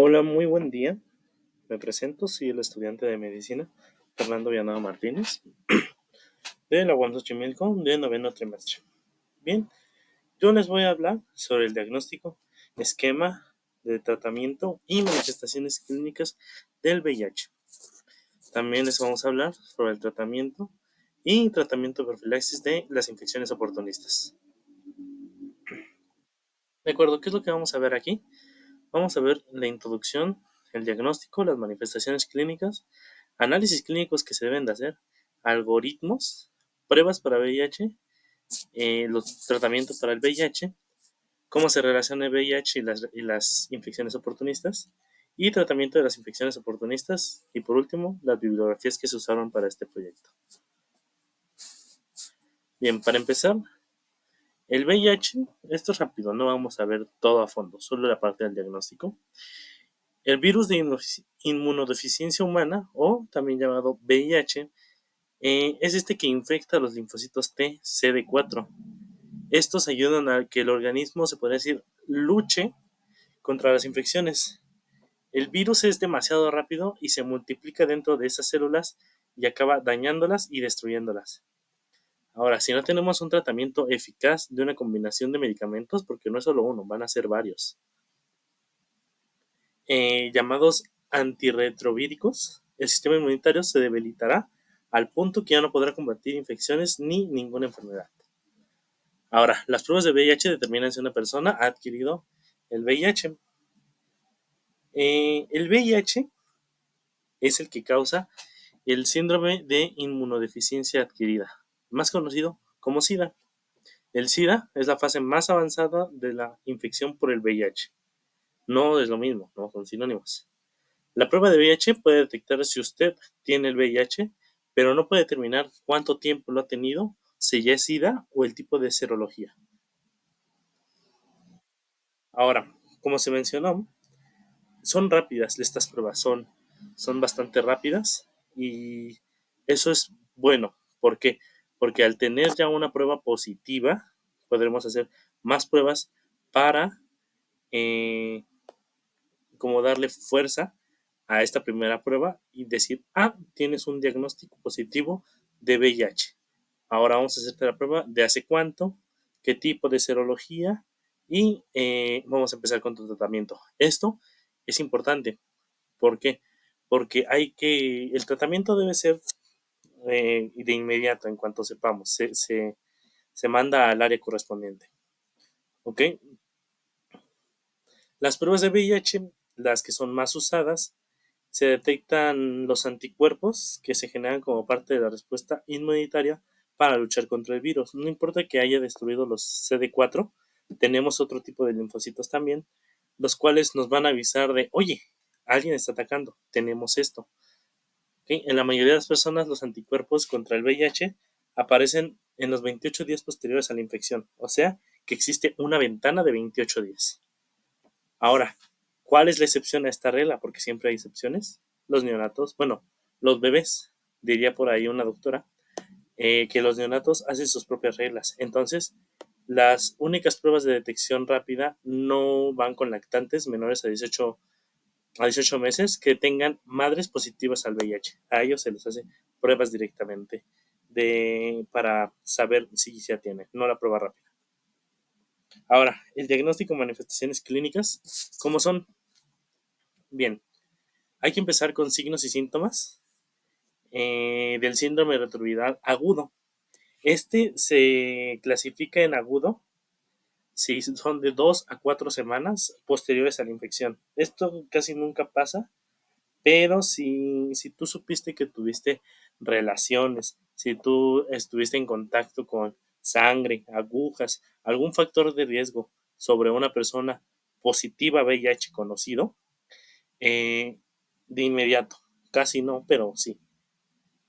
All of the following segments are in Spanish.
Hola, muy buen día. Me presento, soy el estudiante de medicina, Fernando Vianada Martínez, de la UAM Xochimilco, de noveno trimestre. Bien, yo les voy a hablar sobre el diagnóstico, esquema de tratamiento y manifestaciones clínicas del VIH. También les vamos a hablar sobre el tratamiento y tratamiento profilaxis de las infecciones oportunistas. De acuerdo, ¿qué es lo que vamos a ver aquí? Vamos a ver la introducción, el diagnóstico, las manifestaciones clínicas, análisis clínicos que se deben de hacer, algoritmos, pruebas para VIH, los tratamientos para el VIH, cómo se relaciona el VIH y las infecciones oportunistas, y tratamiento de las infecciones oportunistas, y por último, las bibliografías que se usaron para este proyecto. Bien, para empezar, el VIH, esto es rápido, no vamos a ver todo a fondo, solo la parte del diagnóstico. El virus de inmunodeficiencia humana, o también llamado VIH, es este que infecta a los linfocitos T, CD4. Estos ayudan a que el organismo, se podría decir, luche contra las infecciones. El virus es demasiado rápido y se multiplica dentro de esas células y acaba dañándolas y destruyéndolas. Ahora, si no tenemos un tratamiento eficaz de una combinación de medicamentos, porque no es solo uno, van a ser varios, llamados antirretrovíricos, el sistema inmunitario se debilitará al punto que ya no podrá combatir infecciones ni ninguna enfermedad. Ahora, las pruebas de VIH determinan si una persona ha adquirido el VIH. El VIH es el que causa el síndrome de inmunodeficiencia adquirida, más conocido como SIDA. El SIDA es la fase más avanzada de la infección por el VIH. No es lo mismo, no son sinónimos. La prueba de VIH puede detectar si usted tiene el VIH, pero no puede determinar cuánto tiempo lo ha tenido, si ya es SIDA o el tipo de serología. Ahora, como se mencionó, son rápidas estas pruebas, son bastante rápidas y eso es bueno. ¿Por qué? Porque al tener ya una prueba positiva, podremos hacer más pruebas para eh, como darle fuerza a esta primera prueba y decir, tienes un diagnóstico positivo de VIH. Ahora vamos a hacerte la prueba de hace cuánto, qué tipo de serología y vamos a empezar con tu tratamiento. Esto es importante. ¿Por qué? Porque el tratamiento debe ser de inmediato en cuanto sepamos. Se manda al área correspondiente. ¿Ok? Las pruebas de VIH, las que son más usadas, se detectan los anticuerpos que se generan como parte de la respuesta inmunitaria para luchar contra el virus. No importa que haya destruido los CD4, tenemos otro tipo de linfocitos también, los cuales nos van a avisar de, oye, alguien está atacando, tenemos esto. ¿Okay? En la mayoría de las personas, los anticuerpos contra el VIH aparecen en los 28 días posteriores a la infección, o sea, que existe una ventana de 28 días. Ahora, ¿cuál es la excepción a esta regla? Porque siempre hay excepciones. Los neonatos, bueno, los bebés, diría por ahí una doctora, que los neonatos hacen sus propias reglas. Entonces, las únicas pruebas de detección rápida no van con lactantes menores a 18 meses que tengan madres positivas al VIH. A ellos se les hace pruebas directamente para saber si ya tienen, no la prueba rápida. Ahora, el diagnóstico de manifestaciones clínicas, ¿cómo son? Bien, hay que empezar con signos y síntomas del síndrome retroviral agudo. Este se clasifica en agudo si son de 2 a 4 semanas posteriores a la infección. Esto casi nunca pasa, pero si tú supiste que tuviste relaciones, si tú estuviste en contacto con sangre, agujas, algún factor de riesgo sobre una persona positiva VIH conocido, de inmediato, casi no, pero sí,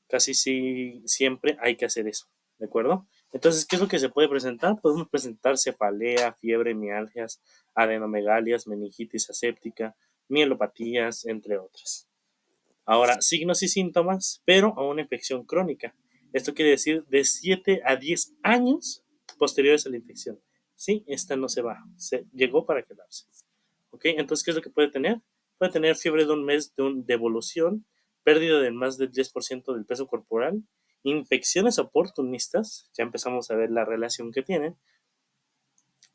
casi sí, siempre hay que hacer eso, ¿de acuerdo? Entonces, ¿qué es lo que se puede presentar? Podemos presentar cefalea, fiebre, mialgias, adenomegalias, meningitis aséptica, mielopatías, entre otras. Ahora, signos y síntomas, pero a una infección crónica. Esto quiere decir de 7 a 10 años posteriores a la infección. Sí, esta no se va, llegó para quedarse. ¿Ok? Entonces, ¿qué es lo que puede tener? puede tener fiebre de un mes de evolución, pérdida de más del 10% del peso corporal, infecciones oportunistas, ya empezamos a ver la relación que tienen,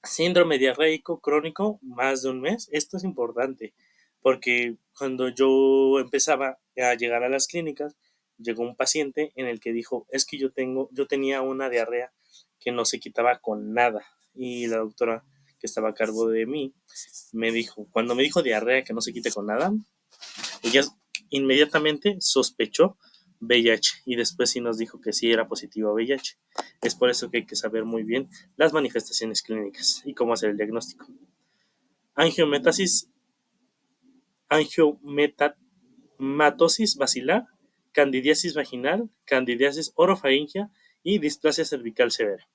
síndrome diarreico crónico, más de un mes. Esto es importante porque cuando yo empezaba a llegar a las clínicas, llegó un paciente en el que dijo, es que yo tenía una diarrea que no se quitaba con nada. Y la doctora que estaba a cargo de mí me dijo, cuando me dijo diarrea que no se quite con nada, ella inmediatamente sospechó VIH y después sí nos dijo que sí era positivo a VIH. Es por eso que hay que saber muy bien las manifestaciones clínicas y cómo hacer el diagnóstico. Angiometasis, angiomatosis basilar, candidiasis vaginal, candidiasis orofaringia y displasia cervical severa.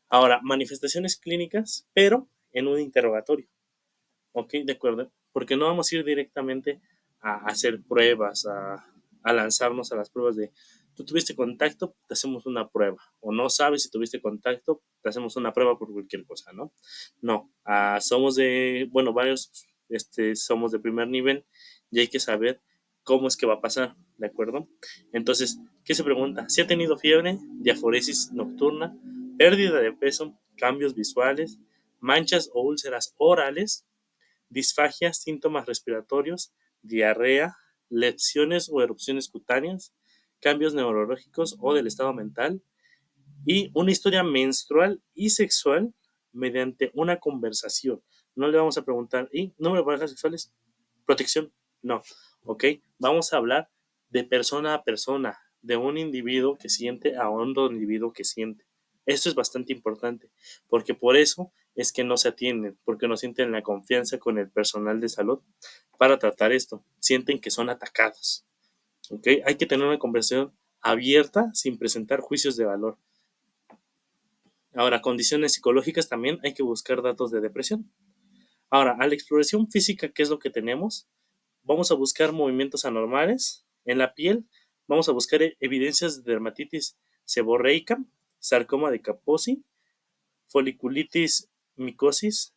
Ahora, manifestaciones clínicas, pero en un interrogatorio. Ok, de acuerdo, porque no vamos a ir directamente a hacer pruebas, a lanzarnos a las pruebas de, tú tuviste contacto, te hacemos una prueba, o no sabes si tuviste contacto, te hacemos una prueba por cualquier cosa, ¿no? No, somos de, bueno, varios, somos de primer nivel y hay que saber cómo es que va a pasar, ¿de acuerdo? Entonces, ¿qué se pregunta? Si ha tenido fiebre, diaforesis nocturna, pérdida de peso, cambios visuales, manchas o úlceras orales, disfagia, síntomas respiratorios, diarrea, lesiones o erupciones cutáneas, cambios neurológicos o del estado mental y una historia menstrual y sexual mediante una conversación. No le vamos a preguntar, ¿y número de parejas sexuales? Protección, no, ¿ok? Vamos a hablar de persona a persona, de un individuo que siente a otro individuo que siente. Esto es bastante importante, porque por eso es que no se atienden, porque no sienten la confianza con el personal de salud para tratar esto. Sienten que son atacados, ¿ok? Hay que tener una conversación abierta sin presentar juicios de valor. Ahora, condiciones psicológicas también hay que buscar datos de depresión. Ahora, a la exploración física, ¿qué es lo que tenemos? Vamos a buscar movimientos anormales en la piel, vamos a buscar evidencias de dermatitis seborreica, sarcoma de Kaposi, foliculitis micosis,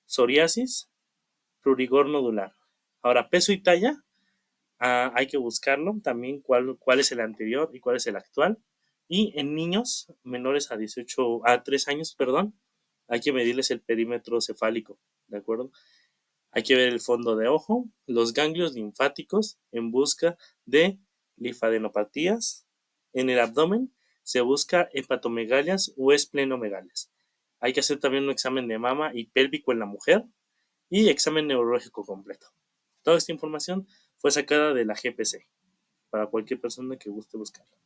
psoriasis, prurigor nodular. Ahora, peso y talla, hay que buscarlo también cuál es el anterior y cuál es el actual. Y en niños menores a 18, a 3 años, perdón, hay que medirles el perímetro cefálico, ¿de acuerdo? Hay que ver el fondo de ojo, los ganglios linfáticos en busca de linfadenopatías. En el abdomen se busca hepatomegalias o esplenomegalias. Hay que hacer también un examen de mama y pélvico en la mujer y examen neurológico completo. Toda esta información fue sacada de la GPC para cualquier persona que guste buscarla.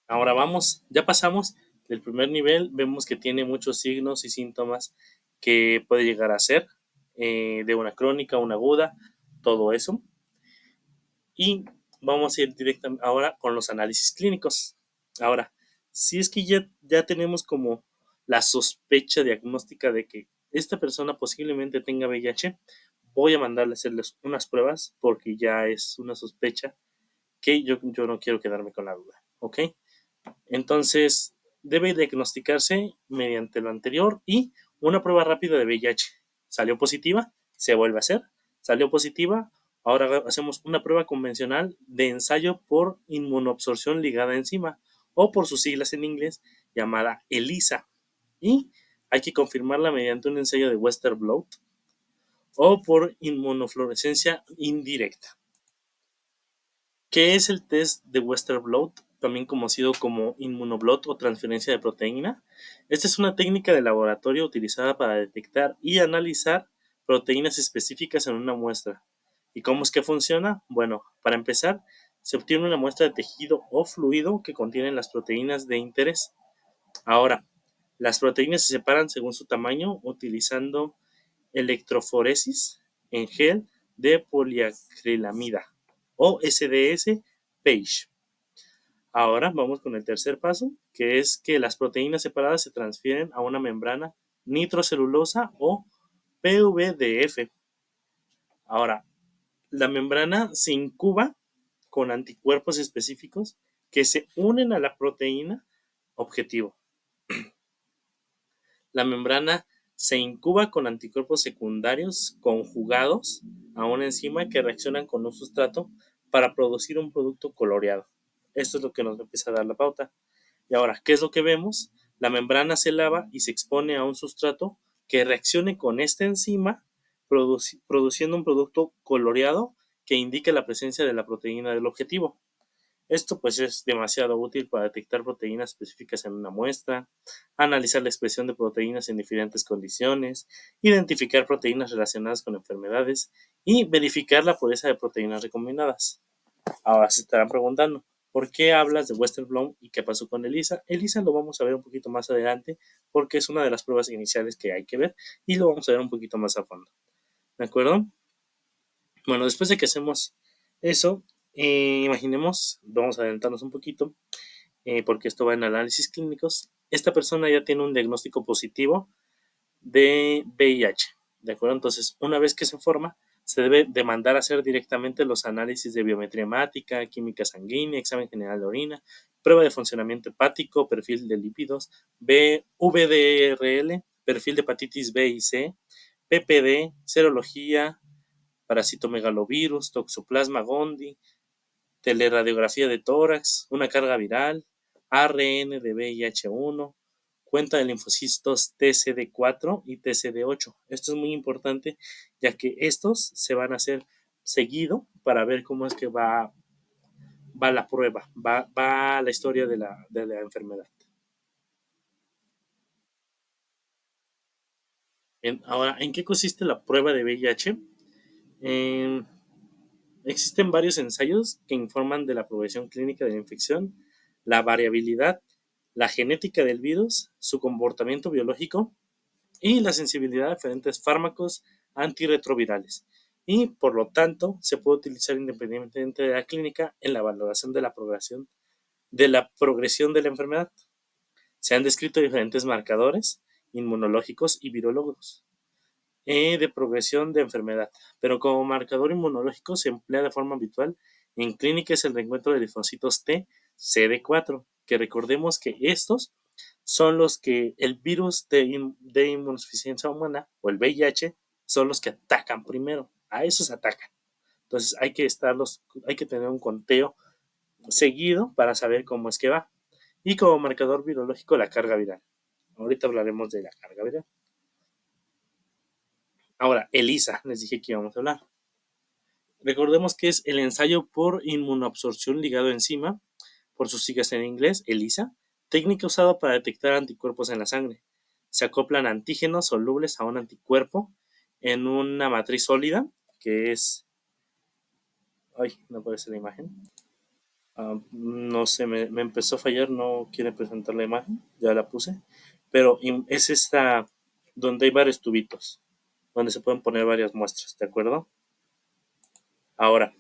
Ahora vamos, ya pasamos del primer nivel, vemos que tiene muchos signos y síntomas que puede llegar a ser de una crónica, una aguda, todo eso. Y vamos a ir directamente ahora con los análisis clínicos. Ahora, si es que ya tenemos como la sospecha diagnóstica de que esta persona posiblemente tenga VIH, voy a mandarle a hacerles unas pruebas porque ya es una sospecha que yo no quiero quedarme con la duda, ¿ok? Entonces, debe diagnosticarse mediante lo anterior y una prueba rápida de VIH. ¿Salió positiva? Se vuelve a hacer. ¿Salió positiva? Ahora hacemos una prueba convencional de ensayo por inmunoabsorción ligada a enzima o por sus siglas en inglés llamada ELISA. Y hay que confirmarla mediante un ensayo de Western blot o por inmunofluorescencia indirecta. ¿Qué es el test de Western blot? También conocido como inmunoblot o transferencia de proteína. Esta es una técnica de laboratorio utilizada para detectar y analizar proteínas específicas en una muestra. ¿Y cómo es que funciona? Bueno, para empezar, se obtiene una muestra de tejido o fluido que contienen las proteínas de interés. Ahora, las proteínas se separan según su tamaño utilizando electroforesis en gel de poliacrilamida o SDS-PAGE. Ahora vamos con el tercer paso, que es que las proteínas separadas se transfieren a una membrana nitrocelulosa o PVDF. Ahora, la membrana se incuba con anticuerpos específicos que se unen a la proteína objetivo. La membrana Se incuba con anticuerpos secundarios conjugados a una enzima que reaccionan con un sustrato para producir un producto coloreado. Esto es lo que nos empieza a dar la pauta. Y ahora, ¿qué es lo que vemos? La membrana se lava y se expone a un sustrato que reaccione con esta enzima, produciendo un producto coloreado que indique la presencia de la proteína del objetivo. Esto pues es demasiado útil para detectar proteínas específicas en una muestra, analizar la expresión de proteínas en diferentes condiciones, identificar proteínas relacionadas con enfermedades y verificar la pureza de proteínas recomendadas. Ahora se estarán preguntando, ¿por qué hablas de Western Blot y qué pasó con ELISA? ELISA lo vamos a ver un poquito más adelante porque es una de las pruebas iniciales que hay que ver y lo vamos a ver un poquito más a fondo. ¿De acuerdo? Bueno, después de que hacemos eso, imaginemos, vamos a adelantarnos un poquito, porque esto va en análisis clínicos. Esta persona ya tiene un diagnóstico positivo de VIH, ¿de acuerdo? Entonces, una vez que se forma, se debe de mandar a hacer directamente los análisis de biometría hemática, química sanguínea, examen general de orina, prueba de funcionamiento hepático, perfil de lípidos, VDRL, perfil de hepatitis B y C, PPD, serología, parasitomegalovirus, toxoplasma gondii, teleradiografía de tórax, una carga viral, ARN de VIH1, cuenta de linfocitos TCD4 y TCD8. Esto es muy importante ya que estos se van a hacer seguido para ver cómo es que va la prueba, va la historia de la enfermedad. Ahora, ¿en qué consiste la prueba de VIH? Eh, Existen varios ensayos que informan de la progresión clínica de la infección, la variabilidad, la genética del virus, su comportamiento biológico y la sensibilidad a diferentes fármacos antirretrovirales. Y por lo tanto, se puede utilizar independientemente de la clínica en la valoración de la progresión de la enfermedad. Se han descrito diferentes marcadores inmunológicos y virólogos de progresión de enfermedad, pero como marcador inmunológico se emplea de forma habitual en clínicas el reencuentro de linfocitos T CD4, que recordemos que estos son los que el virus de inmunosuficiencia humana o el VIH son los que atacan primero, a esos atacan. Entonces hay que tener un conteo seguido para saber cómo es que va. Y como marcador virológico la carga viral. Ahorita hablaremos de la carga viral. Ahora, ELISA, les dije que íbamos a hablar. Recordemos que es el ensayo por inmunoabsorción ligado enzima, por sus siglas en inglés, ELISA, técnica usada para detectar anticuerpos en la sangre. Se acoplan antígenos solubles a un anticuerpo en una matriz sólida, que es... Ay, no aparece la imagen. No sé, me empezó a fallar, no quiere presentar la imagen, ya la puse. Pero es esta donde hay varios tubitos, donde se pueden poner varias muestras, ¿de acuerdo? Ahora,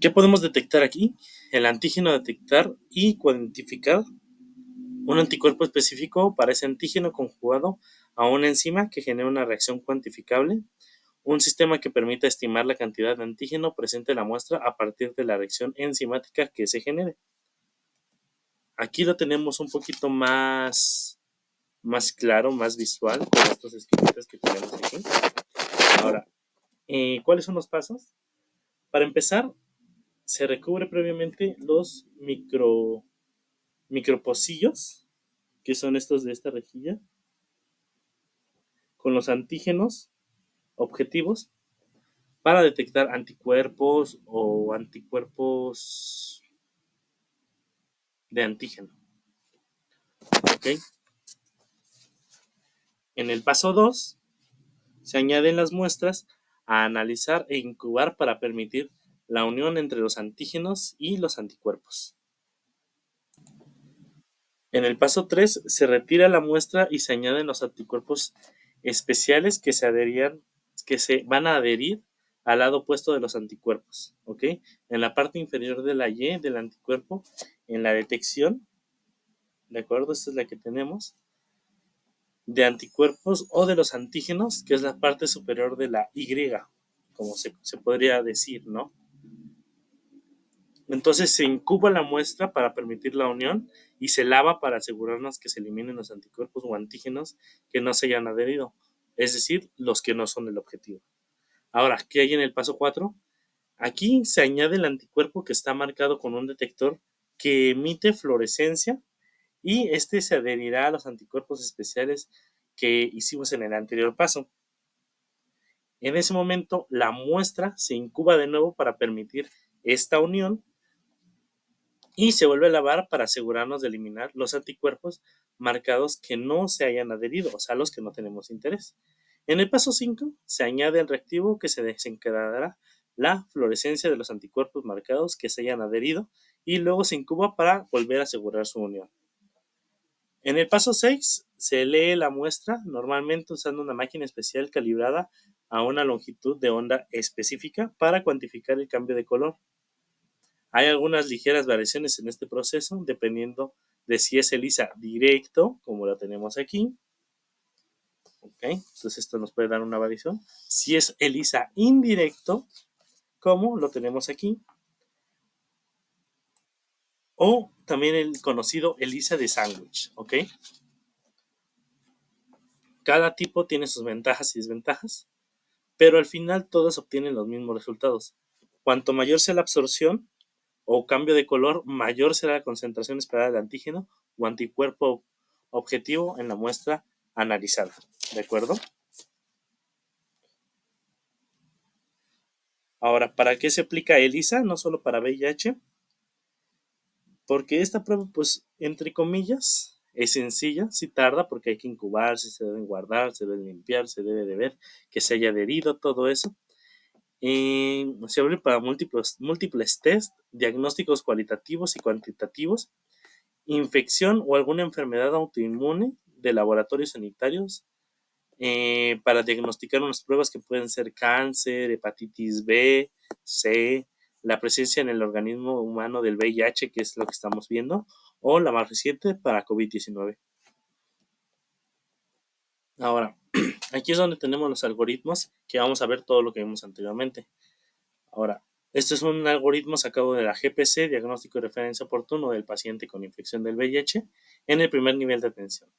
¿qué podemos detectar aquí? El antígeno a detectar y cuantificar un anticuerpo específico para ese antígeno conjugado a una enzima que genera una reacción cuantificable, un sistema que permita estimar la cantidad de antígeno presente en la muestra a partir de la reacción enzimática que se genere. Aquí lo tenemos un poquito más claro, más visual con estos esquemitas que tenemos aquí. Ahora, ¿cuáles son los pasos? Para empezar, se recubre previamente los micropocillos, que son estos de esta rejilla, con los antígenos objetivos para detectar anticuerpos o anticuerpos de antígeno. ¿Ok? En el paso 2 se añaden las muestras a analizar e incubar para permitir la unión entre los antígenos y los anticuerpos. En el paso 3 se retira la muestra y se añaden los anticuerpos especiales que se van a adherir al lado opuesto de los anticuerpos, ¿ok? En la parte inferior de la Y del anticuerpo, en la detección, ¿de acuerdo? Esta es la que tenemos, de anticuerpos o de los antígenos, que es la parte superior de la Y, como se podría decir, ¿no? Entonces se incuba la muestra para permitir la unión y se lava para asegurarnos que se eliminen los anticuerpos o antígenos que no se hayan adherido, es decir, los que no son el objetivo. Ahora, ¿qué hay en el paso 4? Aquí se añade el anticuerpo que está marcado con un detector que emite fluorescencia y este se adherirá a los anticuerpos especiales que hicimos en el anterior paso. En ese momento, la muestra se incuba de nuevo para permitir esta unión y se vuelve a lavar para asegurarnos de eliminar los anticuerpos marcados que no se hayan adherido, o sea, los que no tenemos interés. En el paso 5 se añade el reactivo que se desencadenará la fluorescencia de los anticuerpos marcados que se hayan adherido y luego se incuba para volver a asegurar su unión. En el paso 6 se lee la muestra normalmente usando una máquina especial calibrada a una longitud de onda específica para cuantificar el cambio de color. Hay algunas ligeras variaciones en este proceso dependiendo de si es ELISA directo, como lo tenemos aquí. Ok, entonces esto nos puede dar una variación. Si es ELISA indirecto, como lo tenemos aquí. O también el conocido ELISA de sándwich. Ok. Cada tipo tiene sus ventajas y desventajas, pero al final todos obtienen los mismos resultados. Cuanto mayor sea la absorción o cambio de color, mayor será la concentración esperada de antígeno o anticuerpo objetivo en la muestra analizada. ¿De acuerdo? Ahora, ¿para qué se aplica ELISA? No solo para VIH, porque esta prueba, pues, entre comillas, es sencilla, sí tarda porque hay que incubarse, se deben guardar, se debe limpiar, se debe de ver que se haya adherido, todo eso. Se abre para múltiples test, diagnósticos cualitativos y cuantitativos, infección o alguna enfermedad autoinmune de laboratorios sanitarios, para diagnosticar unas pruebas que pueden ser cáncer, hepatitis B, C, la presencia en el organismo humano del VIH, que es lo que estamos viendo, o la más reciente para COVID-19. Ahora, aquí es donde tenemos los algoritmos que vamos a ver todo lo que vimos anteriormente. Ahora, este es un algoritmo sacado de la GPC, diagnóstico y referencia oportuno del paciente con infección del VIH, en el primer nivel de atención.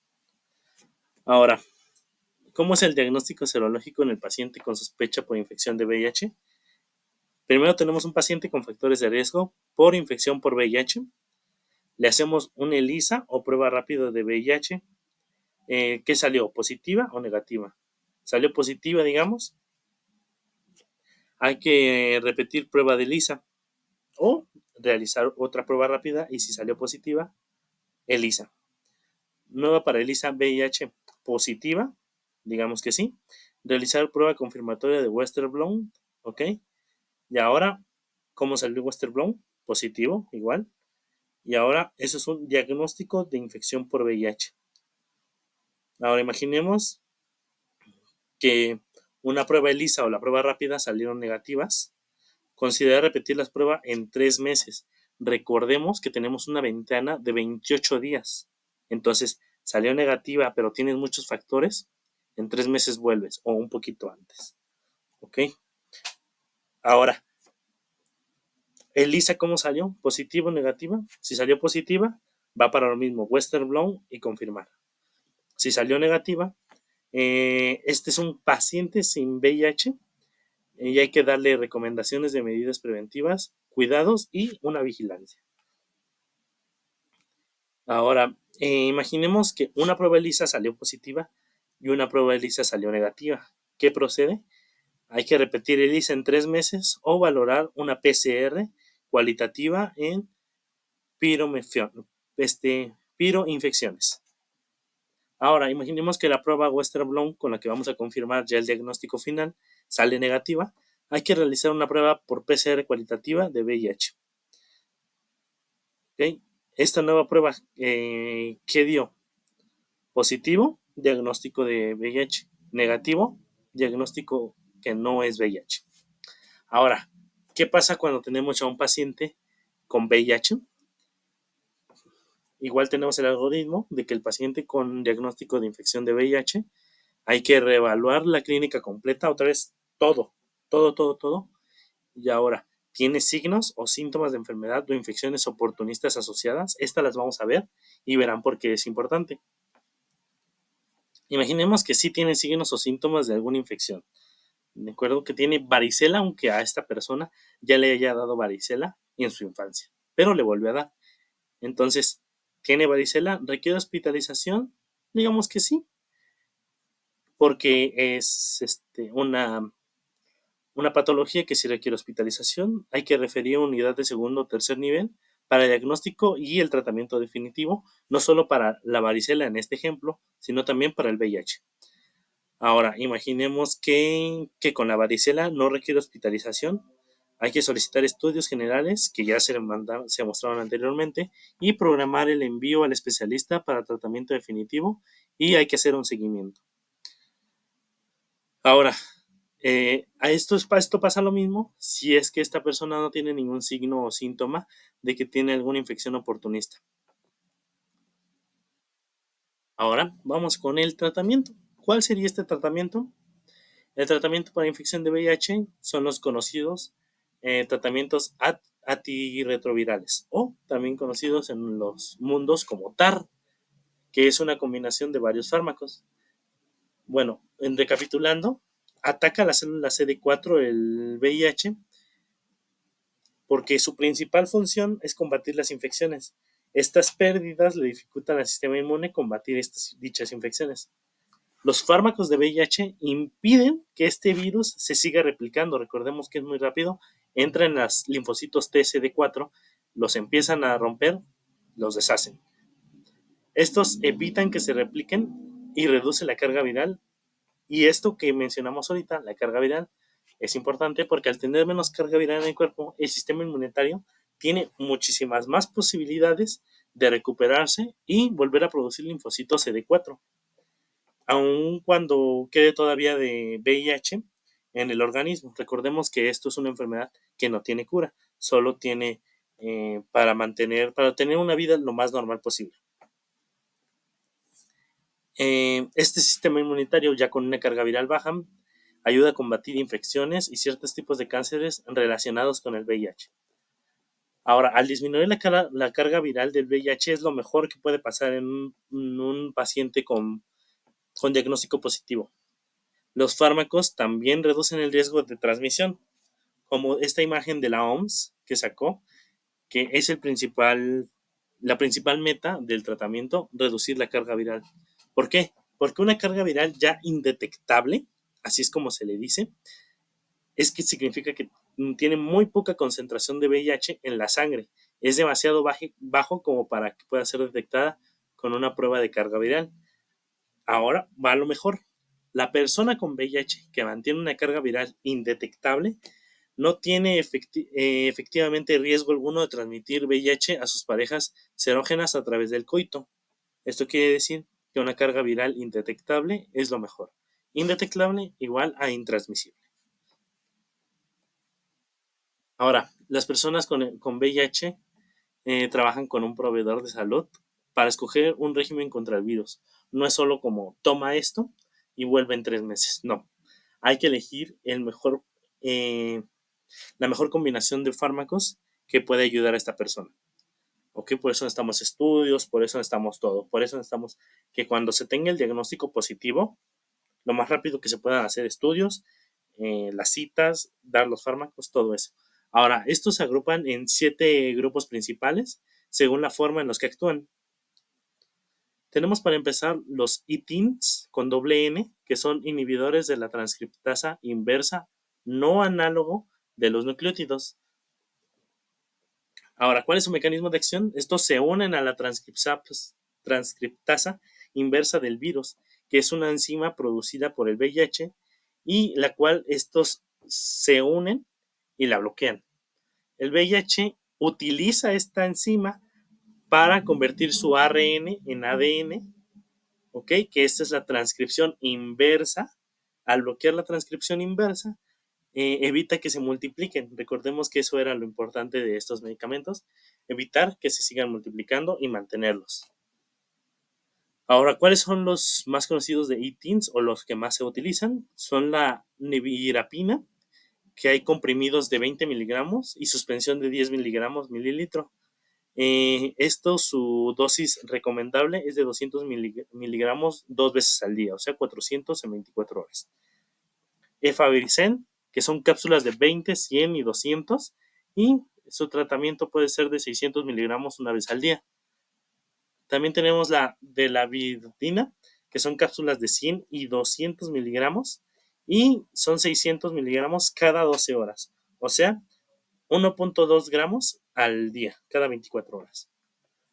Ahora, ¿cómo es el diagnóstico serológico en el paciente con sospecha por infección de VIH? Primero tenemos un paciente con factores de riesgo por infección por VIH. Le hacemos un ELISA o prueba rápida de VIH. ¿Qué salió? ¿Positiva o negativa? Salió positiva, digamos. Hay que repetir prueba de ELISA o realizar otra prueba rápida y si salió positiva, ELISA. Nueva para ELISA VIH positiva, digamos que sí. Realizar prueba confirmatoria de Western blot, ¿ok? Y ahora, ¿cómo salió Western blot? Positivo, igual. Y ahora, eso es un diagnóstico de infección por VIH. Ahora, imaginemos que una prueba ELISA o la prueba rápida salieron negativas. Considera repetir las pruebas en 3 meses. Recordemos que tenemos una ventana de 28 días. Entonces, salió negativa, pero tienes muchos factores, en 3 meses vuelves o un poquito antes. ¿Ok? Ahora, ELISA, ¿cómo salió? ¿Positivo o negativa? Si salió positiva, va para lo mismo, Western blot y confirmar. Si salió negativa, este es un paciente sin VIH y hay que darle recomendaciones de medidas preventivas, cuidados y una vigilancia. Ahora, imaginemos que una prueba ELISA salió positiva y una prueba ELISA salió negativa. ¿Qué procede? Hay que repetir ELISA en 3 meses o valorar una PCR cualitativa en piroinfecciones. Ahora, imaginemos que la prueba Western blot con la que vamos a confirmar ya el diagnóstico final sale negativa. Hay que realizar una prueba por PCR cualitativa de VIH. ¿Okay? Esta nueva prueba, ¿qué dio? Positivo, diagnóstico de VIH. Negativo, diagnóstico que no es VIH. Ahora, ¿qué pasa cuando tenemos a un paciente con VIH? Igual tenemos el algoritmo de que el paciente con diagnóstico de infección de VIH hay que reevaluar la clínica completa, otra vez todo. Y ahora, tiene signos o síntomas de enfermedad o infecciones oportunistas asociadas. Estas las vamos a ver y verán por qué es importante. Imaginemos que sí tiene signos o síntomas de alguna infección. De acuerdo que tiene varicela, aunque a esta persona ya le haya dado varicela en su infancia, pero le volvió a dar. Entonces, ¿tiene varicela? ¿Requiere hospitalización? Digamos que sí, porque es una patología que sí requiere hospitalización. Hay que referir a unidad de segundo o tercer nivel para el diagnóstico y el tratamiento definitivo, no solo para la varicela en este ejemplo, sino también para el VIH. Ahora, imaginemos que con la varicela no requiere hospitalización. Hay que solicitar estudios generales que ya se mostraron anteriormente y programar el envío al especialista para tratamiento definitivo y hay que hacer un seguimiento. Ahora, esto pasa lo mismo si es que esta persona no tiene ningún signo o síntoma de que tiene alguna infección oportunista. Ahora vamos con el tratamiento. ¿Cuál sería este tratamiento? El tratamiento para infección de VIH son los conocidos tratamientos antirretrovirales o también conocidos en los mundos como TAR, que es una combinación de varios fármacos. Bueno, recapitulando, ataca la célula CD4 el VIH porque su principal función es combatir las infecciones. Estas pérdidas le dificultan al sistema inmune combatir dichas infecciones. Los fármacos de VIH impiden que este virus se siga replicando. Recordemos que es muy rápido. Entra en los linfocitos TCD4, los empiezan a romper, los deshacen. Estos evitan que se repliquen y reduce la carga viral. Y esto que mencionamos ahorita, la carga viral, es importante porque al tener menos carga viral en el cuerpo, el sistema inmunitario tiene muchísimas más posibilidades de recuperarse y volver a producir linfocitos CD4 aun cuando quede todavía de VIH en el organismo. Recordemos que esto es una enfermedad que no tiene cura, solo tiene para tener una vida lo más normal posible. Este sistema inmunitario ya con una carga viral baja ayuda a combatir infecciones y ciertos tipos de cánceres relacionados con el VIH. Ahora, al disminuir la carga viral del VIH es lo mejor que puede pasar en un paciente con diagnóstico positivo. Los fármacos también reducen el riesgo de transmisión, como esta imagen de la OMS que sacó, que es la principal meta del tratamiento, reducir la carga viral. ¿Por qué? Porque una carga viral ya indetectable, así es como se le dice, es que significa que tiene muy poca concentración de VIH en la sangre. Es demasiado bajo como para que pueda ser detectada con una prueba de carga viral. Ahora va a lo mejor. La persona con VIH que mantiene una carga viral indetectable no tiene efectivamente riesgo alguno de transmitir VIH a sus parejas serógenas a través del coito. Esto quiere decir que una carga viral indetectable es lo mejor. Indetectable igual a intransmisible. Ahora, las personas con VIH trabajan con un proveedor de salud para escoger un régimen contra el virus. No es solo como toma esto y vuelve en 3 meses. No, hay que elegir la mejor combinación de fármacos que puede ayudar a esta persona. ¿Ok? Por eso necesitamos estudios, por eso necesitamos todo, por eso necesitamos que cuando se tenga el diagnóstico positivo, lo más rápido que se puedan hacer estudios, las citas, dar los fármacos, todo eso. Ahora, estos se agrupan en 7 grupos principales según la forma en los que actúan. Tenemos para empezar los ITINs con doble N, que son inhibidores de la transcriptasa inversa no análogo de los nucleótidos. Ahora, ¿cuál es su mecanismo de acción? Estos se unen a la transcriptasa inversa del virus, que es una enzima producida por el VIH y la cual estos se unen y la bloquean. El VIH utiliza esta enzima para convertir su ARN en ADN, ¿ok? Que esta es la transcripción inversa. Al bloquear la transcripción inversa, evita que se multipliquen. Recordemos que eso era lo importante de estos medicamentos, evitar que se sigan multiplicando y mantenerlos. Ahora, ¿cuáles son los más conocidos de ITINs o los que más se utilizan? Son la nevirapina, que hay comprimidos de 20 miligramos y suspensión de 10 miligramos mililitro. Esto, su dosis recomendable es de 200 miligramos 2 veces al día, o sea, 400 en 24 horas. Efavirenz, que son cápsulas de 20, 100 y 200, y su tratamiento puede ser de 600 miligramos 1 vez al día. También tenemos la de la vidina, que son cápsulas de 100 y 200 miligramos, y son 600 miligramos cada 12 horas, o sea, 1.2 gramos al día, cada 24 horas.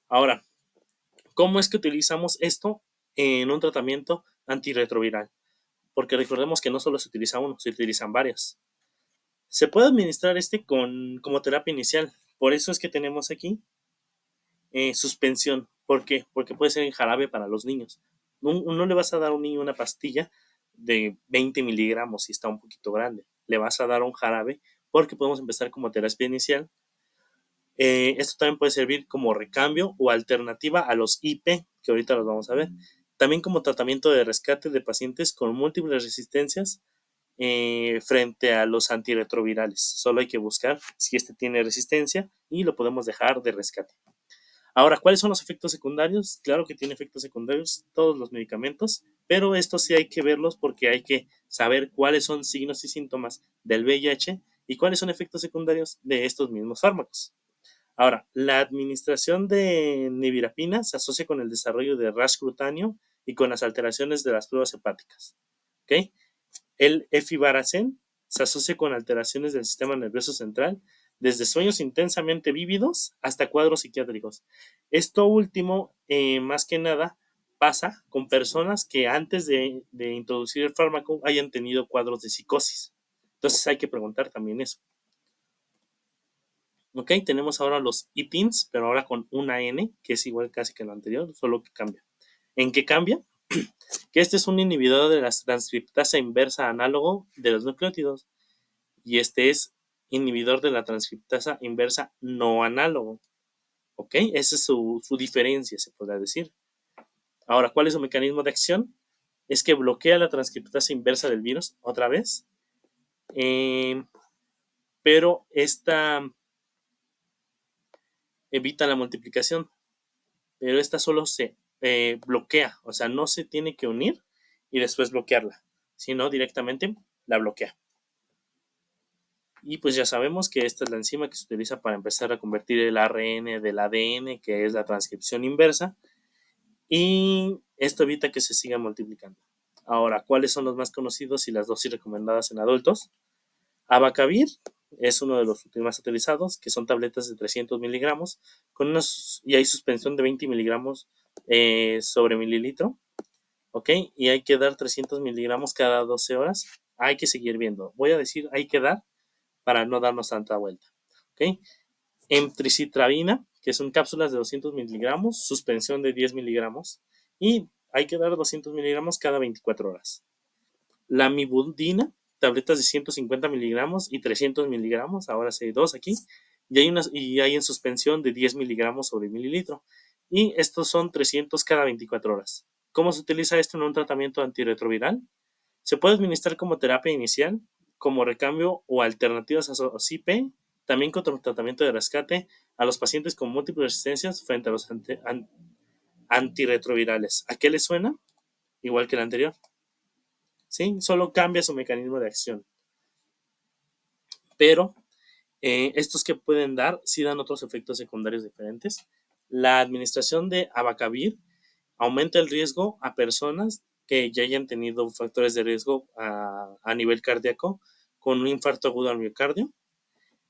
Ahora, ¿cómo es que utilizamos esto en un tratamiento antirretroviral? Porque recordemos que no solo se utiliza uno, se utilizan varios. Se puede administrar como terapia inicial. Por eso es que tenemos aquí suspensión. ¿Por qué? Porque puede ser en jarabe para los niños. No le vas a dar a un niño una pastilla de 20 miligramos si está un poquito grande. Le vas a dar un jarabe porque podemos empezar como terapia inicial. Esto también puede servir como recambio o alternativa a los IP, que ahorita los vamos a ver. También como tratamiento de rescate de pacientes con múltiples resistencias frente a los antirretrovirales. Solo hay que buscar si este tiene resistencia y lo podemos dejar de rescate. Ahora, ¿cuáles son los efectos secundarios? Claro que tiene efectos secundarios todos los medicamentos, pero estos sí hay que verlos porque hay que saber cuáles son signos y síntomas del VIH y cuáles son efectos secundarios de estos mismos fármacos. Ahora, la administración de nevirapina se asocia con el desarrollo de rash cutáneo y con las alteraciones de las pruebas hepáticas. ¿Okay? El efivaracén se asocia con alteraciones del sistema nervioso central, desde sueños intensamente vívidos hasta cuadros psiquiátricos. Esto último, más que nada, pasa con personas que antes de introducir el fármaco hayan tenido cuadros de psicosis. Entonces hay que preguntar también eso. Ok, tenemos ahora los ITINs, pero ahora con una N, que es igual casi que lo anterior, solo que cambia. ¿En qué cambia? Que este es un inhibidor de la transcriptasa inversa análogo de los nucleótidos y este es inhibidor de la transcriptasa inversa no análogo. ¿Ok? Esa es su diferencia, se podría decir. Ahora, ¿cuál es su mecanismo de acción? Es que bloquea la transcriptasa inversa del virus otra vez, pero esta evita la multiplicación, pero esta solo se bloquea, o sea, no se tiene que unir y después bloquearla, sino directamente la bloquea. Y pues ya sabemos que esta es la enzima que se utiliza para empezar a convertir el ARN del ADN, que es la transcripción inversa, y esto evita que se siga multiplicando. Ahora, ¿cuáles son los más conocidos y las dosis recomendadas en adultos? Abacavir es uno de los más utilizados, que son tabletas de 300 miligramos, y hay suspensión de 20 miligramos sobre mililitro, ¿ok? Y hay que dar 300 miligramos cada 12 horas. Hay que seguir viendo. Voy a decir hay que dar para no darnos tanta vuelta, ¿ok? Emtricitabina, que son cápsulas de 200 miligramos, suspensión de 10 miligramos, y hay que dar 200 miligramos cada 24 horas. Lamivudina, tabletas de 150 miligramos y 300 miligramos, ahora sí hay dos aquí, y hay en suspensión de 10 miligramos sobre mililitro, y estos son 300 cada 24 horas. ¿Cómo se utiliza esto en un tratamiento antirretroviral? Se puede administrar como terapia inicial, como recambio o alternativas a CIP, también con tratamiento de rescate a los pacientes con múltiples resistencias frente a los antirretrovirales. ¿A qué les suena? Igual que el anterior. ¿Sí? Solo cambia su mecanismo de acción. Pero estos que pueden dar, sí dan otros efectos secundarios diferentes. La administración de abacavir aumenta el riesgo a personas que ya hayan tenido factores de riesgo a nivel cardíaco con un infarto agudo al miocardio.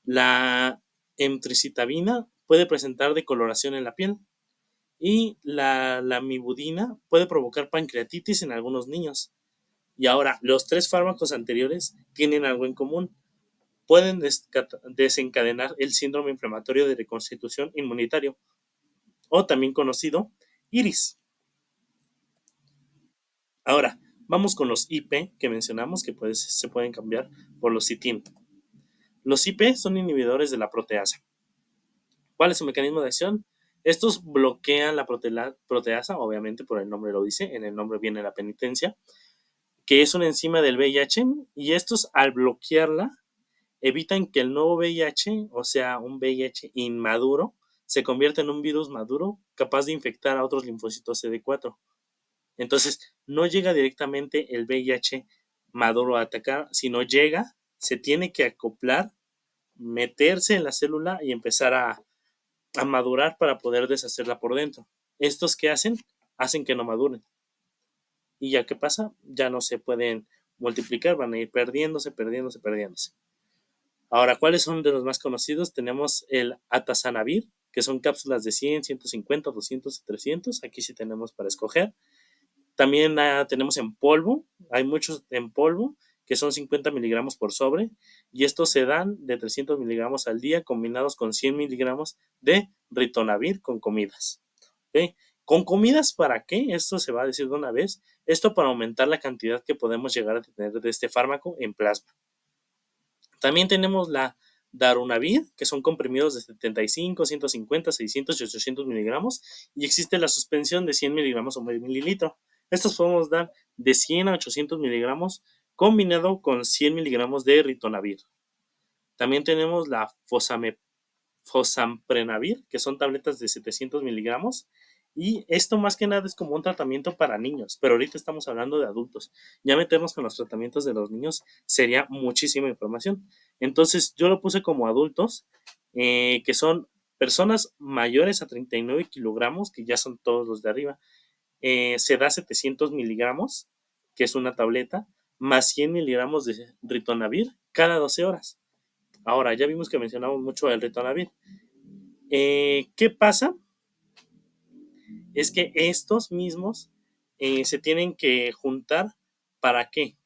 La emtricitabina puede presentar decoloración en la piel y la lamivudina puede provocar pancreatitis en algunos niños. Y ahora, los tres fármacos anteriores tienen algo en común. Pueden desencadenar el síndrome inflamatorio de reconstitución inmunitario, o también conocido IRIS. Ahora, vamos con los IP que mencionamos, que se pueden cambiar por los CITIN. Los IP son inhibidores de la proteasa. ¿Cuál es su mecanismo de acción? Estos bloquean la proteasa, obviamente por el nombre lo dice, en el nombre viene la penitencia, que es una enzima del VIH, y estos al bloquearla evitan que el nuevo VIH, o sea, un VIH inmaduro, se convierta en un virus maduro capaz de infectar a otros linfocitos CD4. Entonces, no llega directamente el VIH maduro a atacar, sino llega, se tiene que acoplar, meterse en la célula y empezar a madurar para poder deshacerla por dentro. ¿Estos qué hacen? Hacen que no maduren. ¿Y ya qué pasa? Ya no se pueden multiplicar, van a ir perdiéndose, perdiéndose, perdiéndose. Ahora, ¿cuáles son de los más conocidos? Tenemos el atazanavir, que son cápsulas de 100, 150, 200 y 300. Aquí sí tenemos para escoger. También tenemos en polvo, hay muchos en polvo, que son 50 miligramos por sobre, y estos se dan de 300 miligramos al día combinados con 100 miligramos de ritonavir con comidas. ¿Okay? ¿Con comidas para qué? Esto se va a decir de una vez. Esto para aumentar la cantidad que podemos llegar a tener de este fármaco en plasma. También tenemos la darunavir, que son comprimidos de 75, 150, 600 y 800 miligramos, y existe la suspensión de 100 miligramos o medio mililitro. Estos podemos dar de 100 a 800 miligramos combinado con 100 miligramos de ritonavir. También tenemos la fosamprenavir, que son tabletas de 700 miligramos, y esto más que nada es como un tratamiento para niños, pero ahorita estamos hablando de adultos. Ya meternos con los tratamientos de los niños sería muchísima información. Entonces yo lo puse como adultos, que son personas mayores a 39 kilogramos, que ya son todos los de arriba. Se da 700 miligramos, que es una tableta, más 100 miligramos de ritonavir cada 12 horas. Ahora, ya vimos que mencionamos mucho el ritonavir. ¿Qué pasa? Es que estos mismos se tienen que juntar. ¿Para qué?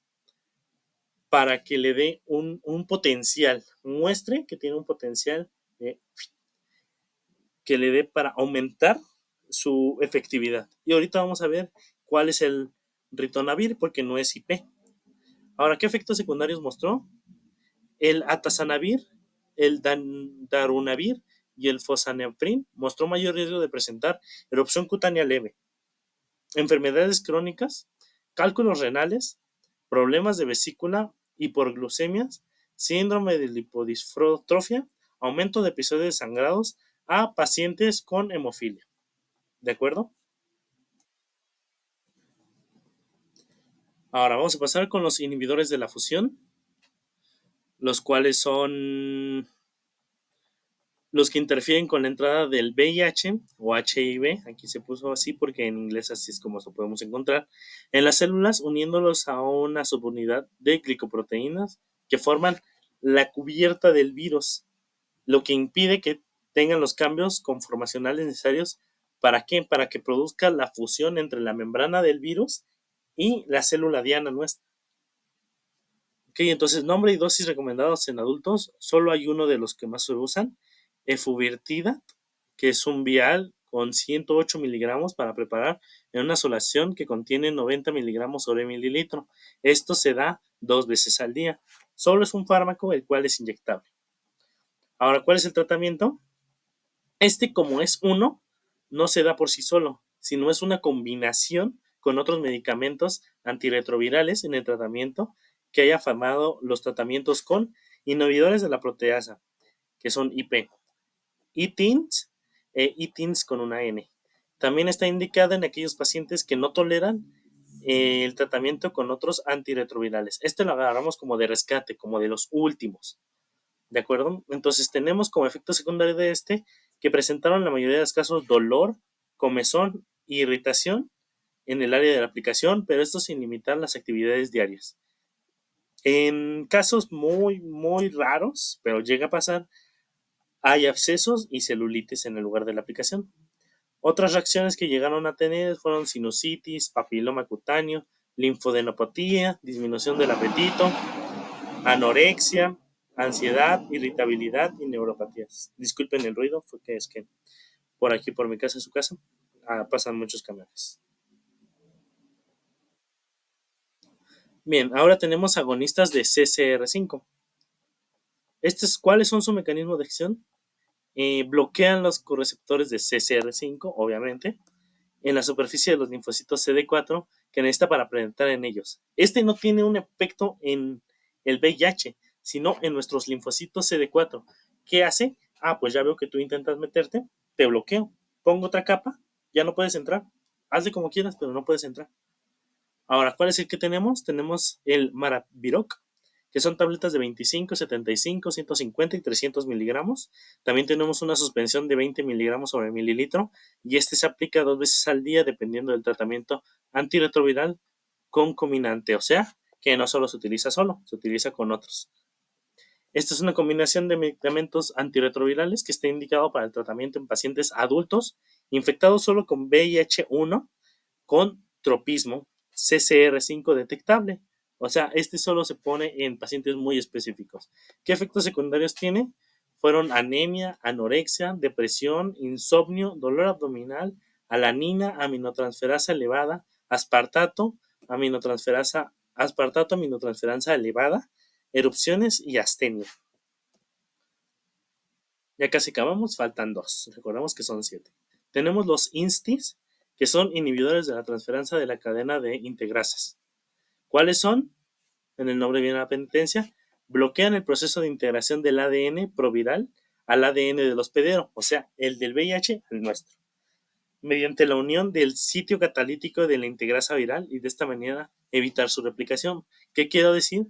Para que le dé un potencial, muestre que tiene un potencial que le dé para aumentar su efectividad. Y ahorita vamos a ver cuál es el ritonavir, porque no es IP. Ahora, ¿qué efectos secundarios mostró? El atazanavir, el darunavir y el fosaneprin mostró mayor riesgo de presentar erupción cutánea leve, enfermedades crónicas, cálculos renales, problemas de vesícula, hiperglucemias, síndrome de lipodistrofia, aumento de episodios de sangrados a pacientes con hemofilia. ¿De acuerdo? Ahora vamos a pasar con los inhibidores de la fusión, los cuales son los que interfieren con la entrada del VIH o HIV, aquí se puso así porque en inglés así es como lo podemos encontrar, en las células uniéndolos a una subunidad de glicoproteínas que forman la cubierta del virus, lo que impide que tengan los cambios conformacionales necesarios. ¿Para qué? Para que produzca la fusión entre la membrana del virus y la célula diana nuestra. Ok, entonces nombre y dosis recomendados en adultos, solo hay uno de los que más se usan, efuvirtida, que es un vial con 108 miligramos para preparar en una solución que contiene 90 miligramos sobre mililitro. Esto se da 2 veces al día. Solo es un fármaco el cual es inyectable. Ahora, ¿cuál es el tratamiento? Este, como es uno, no se da por sí solo, sino es una combinación con otros medicamentos antirretrovirales en el tratamiento que haya formado los tratamientos con inhibidores de la proteasa, que son IP, ITINs ITINs con una N. También está indicada en aquellos pacientes que no toleran el tratamiento con otros antirretrovirales. Este lo agarramos como de rescate, como de los últimos. ¿De acuerdo? Entonces tenemos como efecto secundario de este que presentaron en la mayoría de los casos dolor, comezón, irritación en el área de la aplicación, pero esto sin limitar las actividades diarias. En casos muy, muy raros, pero llega a pasar, hay abscesos y celulitis en el lugar de la aplicación. Otras reacciones que llegaron a tener fueron sinusitis, papiloma cutáneo, linfodenopatía, disminución del apetito, anorexia, ansiedad, irritabilidad y neuropatías. Disculpen el ruido, fue que es que por aquí, por mi casa, su casa, pasan muchos camiones. Bien, ahora tenemos agonistas de CCR5. ¿Cuáles son su mecanismo de acción? Bloquean los correceptores de CCR5, obviamente, en la superficie de los linfocitos CD4 que necesita para penetrar en ellos. Este no tiene un efecto en el VIH, sino en nuestros linfocitos CD4. ¿Qué hace? Pues ya veo que tú intentas meterte, te bloqueo, pongo otra capa, ya no puedes entrar. Hazle como quieras, pero no puedes entrar. Ahora, ¿cuál es el que tenemos? Tenemos el Maraviroc, que son tabletas de 25, 75, 150 y 300 miligramos. También tenemos una suspensión de 20 miligramos sobre mililitro y este se aplica 2 veces al día dependiendo del tratamiento antirretroviral concomitante, o sea, que no solo se utiliza solo, se utiliza con otros. Esta es una combinación de medicamentos antirretrovirales que está indicado para el tratamiento en pacientes adultos infectados solo con VIH-1 con tropismo CCR5 detectable. O sea, este solo se pone en pacientes muy específicos. ¿Qué efectos secundarios tiene? Fueron anemia, anorexia, depresión, insomnio, dolor abdominal, alanina, aminotransferasa elevada, aminotransferasa elevada, erupciones y astenia. Ya casi acabamos, faltan 2. Recordemos que son 7. Tenemos los INSTIs, que son inhibidores de la transferencia de la cadena de integrasas. ¿Cuáles son? En el nombre viene la penitencia. Bloquean el proceso de integración del ADN proviral al ADN del hospedero, o sea, el del VIH al nuestro, mediante la unión del sitio catalítico de la integrasa viral y de esta manera evitar su replicación. ¿Qué quiero decir?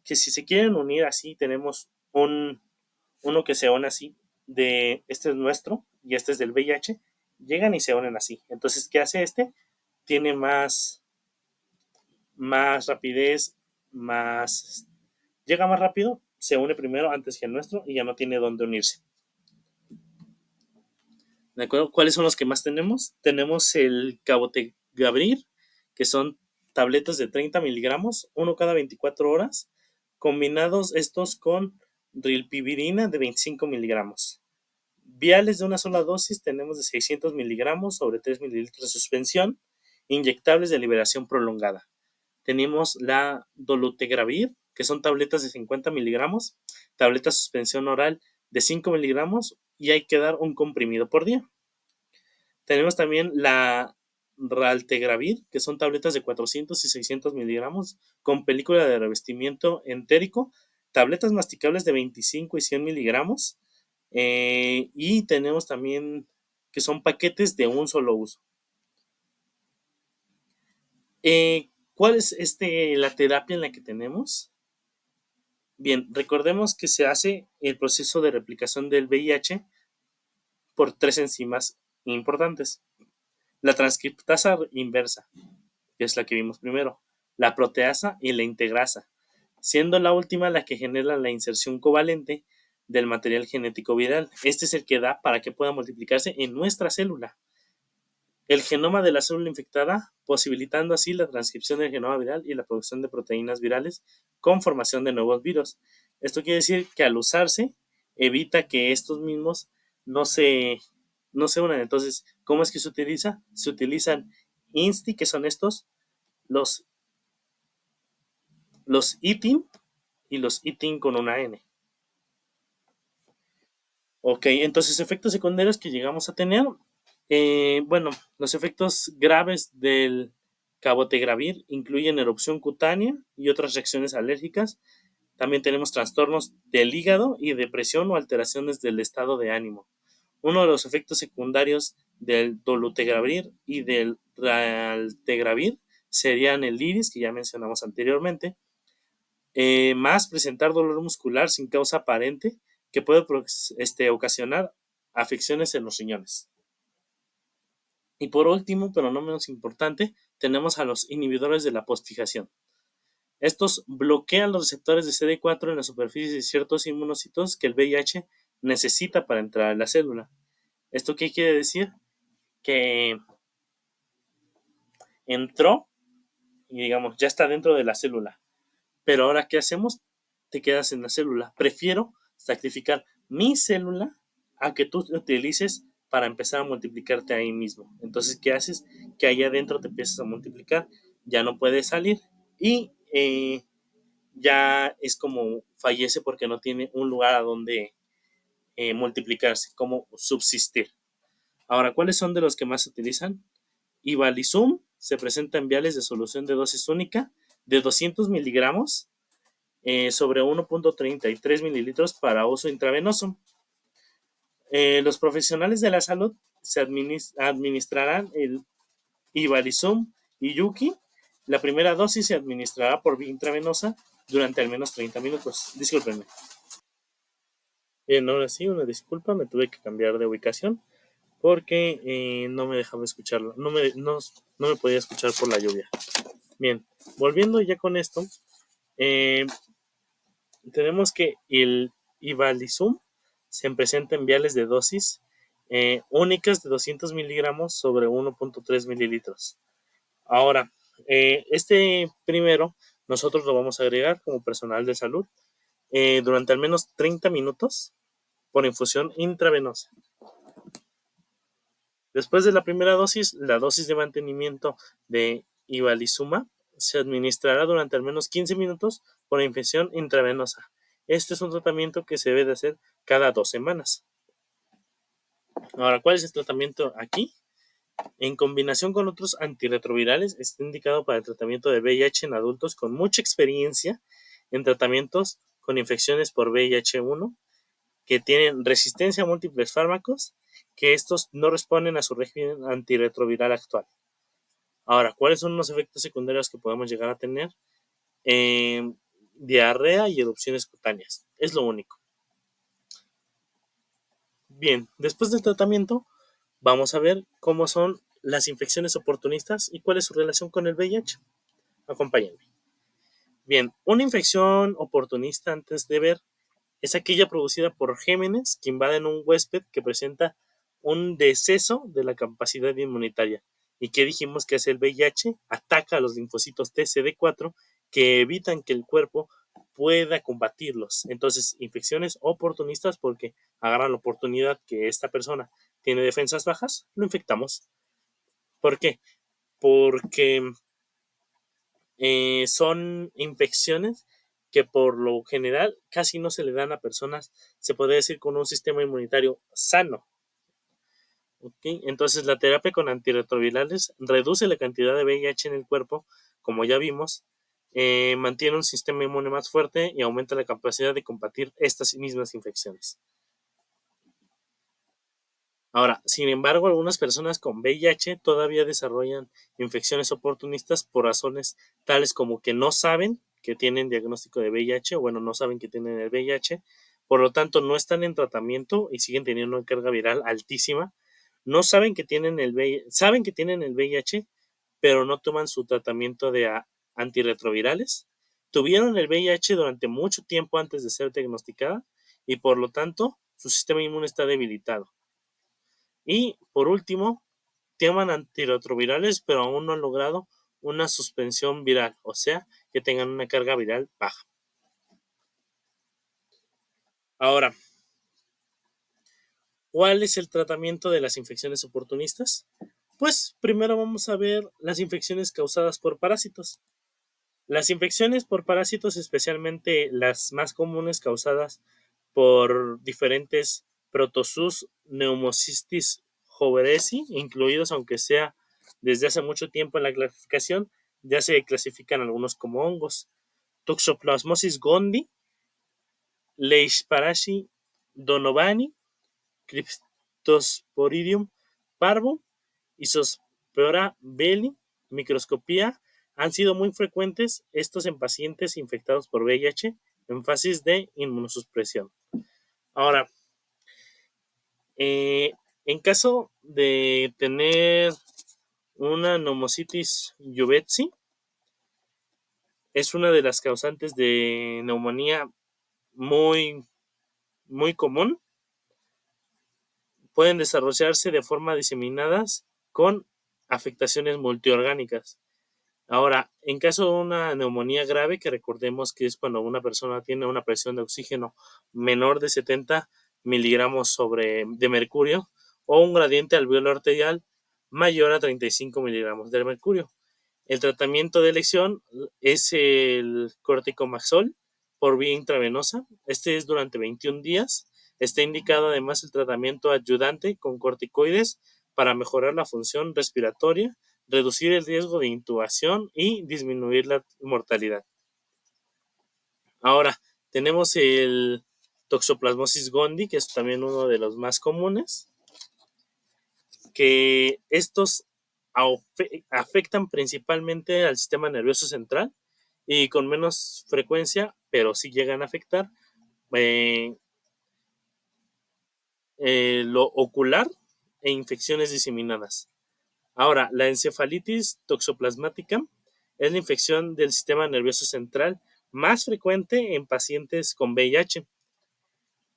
Que si se quieren unir así, tenemos uno que se une así, de este es nuestro y este es del VIH, llegan y se unen así. Entonces, ¿qué hace este? Tiene más rapidez, llega más rápido, se une primero antes que el nuestro y ya no tiene dónde unirse. ¿De acuerdo? ¿Cuáles son los que más tenemos? Tenemos el cabotegravir, que son tabletas de 30 miligramos, uno cada 24 horas, combinados estos con rilpivirina de 25 miligramos. Viales de una sola dosis tenemos de 600 miligramos sobre 3 mililitros de suspensión, inyectables de liberación prolongada. Tenemos la dolutegravir, que son tabletas de 50 miligramos, tabletas de suspensión oral de 5 miligramos y hay que dar un comprimido por día. Tenemos también la raltegravir, que son tabletas de 400 y 600 miligramos con película de revestimiento entérico, tabletas masticables de 25 y 100 miligramos, y tenemos también que son paquetes de un solo uso. ¿Cuál es la terapia en la que tenemos? Bien, recordemos que se hace el proceso de replicación del VIH por 3 enzimas importantes. La transcriptasa inversa, que es la que vimos primero, la proteasa y la integrasa, siendo la última la que genera la inserción covalente del material genético viral. Este es el que da para que pueda multiplicarse en nuestra célula. El genoma de la célula infectada, posibilitando así la transcripción del genoma viral y la producción de proteínas virales con formación de nuevos virus. Esto quiere decir que al usarse, evita que estos mismos no se, no se unan. Entonces, ¿cómo es que se utiliza? Se utilizan INSTI, que son los, los ITIN y los ITIN con una N. Ok, entonces efectos secundarios que llegamos a tener. Bueno, los efectos graves del cabotegravir incluyen erupción cutánea y otras reacciones alérgicas. También tenemos trastornos del hígado y depresión o alteraciones del estado de ánimo. Uno de los efectos secundarios del dolutegravir y del raltegravir serían el iris, que ya mencionamos anteriormente, más presentar dolor muscular sin causa aparente que puede ocasionar afecciones en los riñones. Y por último, pero no menos importante, tenemos a los inhibidores de la postfijación. Estos bloquean los receptores de CD4 en la superficie de ciertos inmunocitos que el VIH necesita para entrar a la célula. ¿Esto qué quiere decir? Que entró y digamos, ya está dentro de la célula. Pero ahora, ¿qué hacemos? Te quedas en la célula. Prefiero sacrificar mi célula a que tú utilices para empezar a multiplicarte ahí mismo. Entonces, ¿qué haces? Que ahí adentro te empiezas a multiplicar, ya no puedes salir y ya es como fallece porque no tiene un lugar a donde multiplicarse, como subsistir. Ahora, ¿cuáles son de los que más se utilizan? Ivalizum se presenta en viales de solución de dosis única de 200 miligramos sobre 1.33 mililitros para uso intravenoso. Los profesionales de la salud se administrarán el Ivalizum y Yuki. La primera dosis se administrará por vía intravenosa durante al menos 30 minutos. Discúlpenme. Bien, ahora sí, una disculpa, me tuve que cambiar de ubicación porque no me dejaba escucharlo, no me podía escuchar por la lluvia. Bien, volviendo ya con esto, eh, tenemos que el Ivalizum se presenta en viales de dosis únicas de 200 miligramos sobre 1.3 mililitros. Ahora, este primero nosotros lo vamos a agregar como personal de salud durante al menos 30 minutos por infusión intravenosa. Después de la primera dosis, la dosis de mantenimiento de Ivalizumab se administrará durante al menos 15 minutos por infección intravenosa. Este es un tratamiento que se debe de hacer cada 2 semanas. Ahora, ¿cuál es el tratamiento aquí? En combinación con otros antirretrovirales, está indicado para el tratamiento de VIH en adultos con mucha experiencia en tratamientos con infecciones por VIH-1 que tienen resistencia a múltiples fármacos, que estos no responden a su régimen antirretroviral actual. Ahora, ¿cuáles son los efectos secundarios que podemos llegar a tener? Diarrea y erupciones cutáneas. Es lo único. Bien, después del tratamiento, vamos a ver cómo son las infecciones oportunistas y cuál es su relación con el VIH. Acompáñenme. Bien, una infección oportunista antes de ver es aquella producida por gérmenes que invaden un huésped que presenta un deceso de la capacidad inmunitaria. ¿Y qué dijimos que hace el VIH? Ataca a los linfocitos TCD4 que evitan que el cuerpo pueda combatirlos. Entonces, infecciones oportunistas porque agarran la oportunidad que esta persona tiene defensas bajas, lo infectamos. ¿Por qué? Porque son infecciones que por lo general casi no se le dan a personas, se podría decir, con un sistema inmunitario sano. ¿Okay? Entonces la terapia con antirretrovirales reduce la cantidad de VIH en el cuerpo, como ya vimos, mantiene un sistema inmune más fuerte y aumenta la capacidad de combatir estas mismas infecciones. Ahora, sin embargo, algunas personas con VIH todavía desarrollan infecciones oportunistas por razones tales como que no saben que tienen diagnóstico de VIH, o bueno, no saben que tienen el VIH, por lo tanto no están en tratamiento y siguen teniendo una carga viral altísima. No saben que tienen el VIH, saben que tienen el VIH, pero no toman su tratamiento de antirretrovirales. Tuvieron el VIH durante mucho tiempo antes de ser diagnosticada y por lo tanto su sistema inmune está debilitado. Y por último, toman antirretrovirales, pero aún no han logrado una suspensión viral, o sea, que tengan una carga viral baja. Ahora, ¿cuál es el tratamiento de las infecciones oportunistas? Pues primero vamos a ver las infecciones causadas por parásitos. Las infecciones por parásitos, especialmente las más comunes causadas por diferentes protozoos Pneumocystis hoveresi, incluidos aunque sea desde hace mucho tiempo en la clasificación, ya se clasifican algunos como hongos. Toxoplasmosis gondii, Leishmaniasis donovani, Cryptosporidium parvum, Isospora belli, microscopía, han sido muy frecuentes estos en pacientes infectados por VIH en fases de inmunosupresión. Ahora, en caso de tener una pneumocitis juvetsii, es una de las causantes de neumonía muy, muy común. Pueden desarrollarse de forma diseminadas con afectaciones multiorgánicas. Ahora, en caso de una neumonía grave, que recordemos que es cuando una persona tiene una presión de oxígeno menor de 70 miligramos de mercurio o un gradiente alveolar arterial mayor a 35 miligramos de mercurio. El tratamiento de elección es el corticomaxol por vía intravenosa. Este es durante 21 días. Está indicado además el tratamiento ayudante con corticoides para mejorar la función respiratoria, reducir el riesgo de intubación y disminuir la mortalidad. Ahora, tenemos el Toxoplasmosis gondii, que es también uno de los más comunes, que estos afectan principalmente al sistema nervioso central y con menos frecuencia, pero sí llegan a afectar eh, lo ocular e infecciones diseminadas. Ahora, la encefalitis toxoplasmática es la infección del sistema nervioso central más frecuente en pacientes con VIH.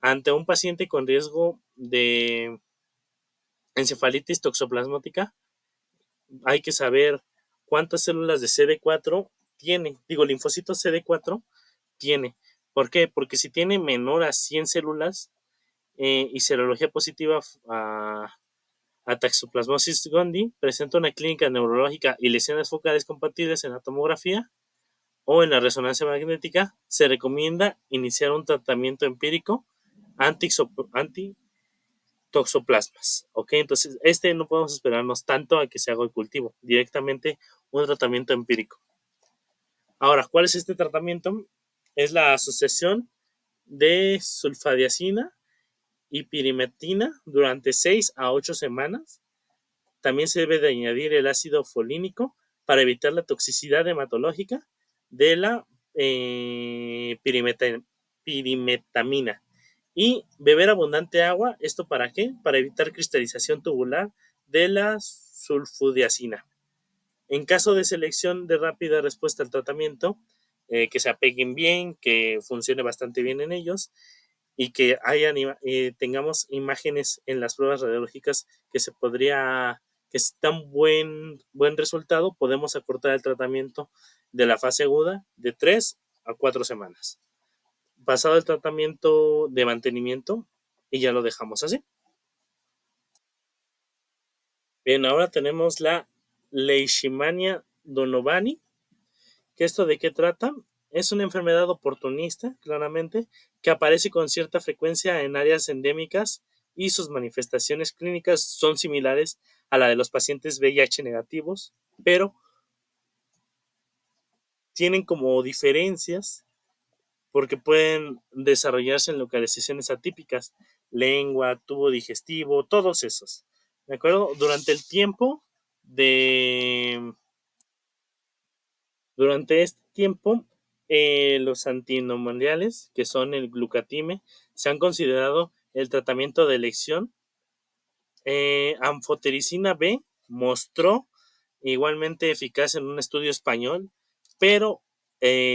Ante un paciente con riesgo de encefalitis toxoplasmática, hay que saber cuántas células de CD4 tiene, linfocitos CD4 tiene. ¿Por qué? Porque si tiene menor a 100 células y serología positiva a Toxoplasmosis gondii, presenta una clínica neurológica y lesiones focales compatibles en la tomografía o en la resonancia magnética, se recomienda iniciar un tratamiento empírico anti-toxoplasmas. ¿Ok? Entonces, no podemos esperarnos tanto a que se haga el cultivo, directamente un tratamiento empírico. Ahora, ¿cuál es este tratamiento? Es la asociación de sulfadiazina y pirimetina durante 6 a 8 semanas. También se debe de añadir el ácido folínico para evitar la toxicidad hematológica de la pirimetamina. Y beber abundante agua, ¿esto para qué? Para evitar cristalización tubular de la sulfudiazina. En caso de selección de rápida respuesta al tratamiento, que se apeguen bien, que funcione bastante bien en ellos y que tengamos imágenes en las pruebas radiológicas que dan buen resultado, podemos acortar el tratamiento de la fase aguda de 3 a 4 semanas. Pasado el tratamiento de mantenimiento y ya lo dejamos así. Bien, ahora tenemos la Leishmania donovani. ¿Que esto de qué trata? Es una enfermedad oportunista, claramente, que aparece con cierta frecuencia en áreas endémicas y sus manifestaciones clínicas son similares a la de los pacientes VIH negativos, pero tienen como diferencias porque pueden desarrollarse en localizaciones atípicas, lengua, tubo digestivo, todos esos. ¿De acuerdo? Durante este tiempo, los antinomoniales, que son el glucatime, se han considerado el tratamiento de elección. Anfotericina B mostró igualmente eficaz en un estudio español, pero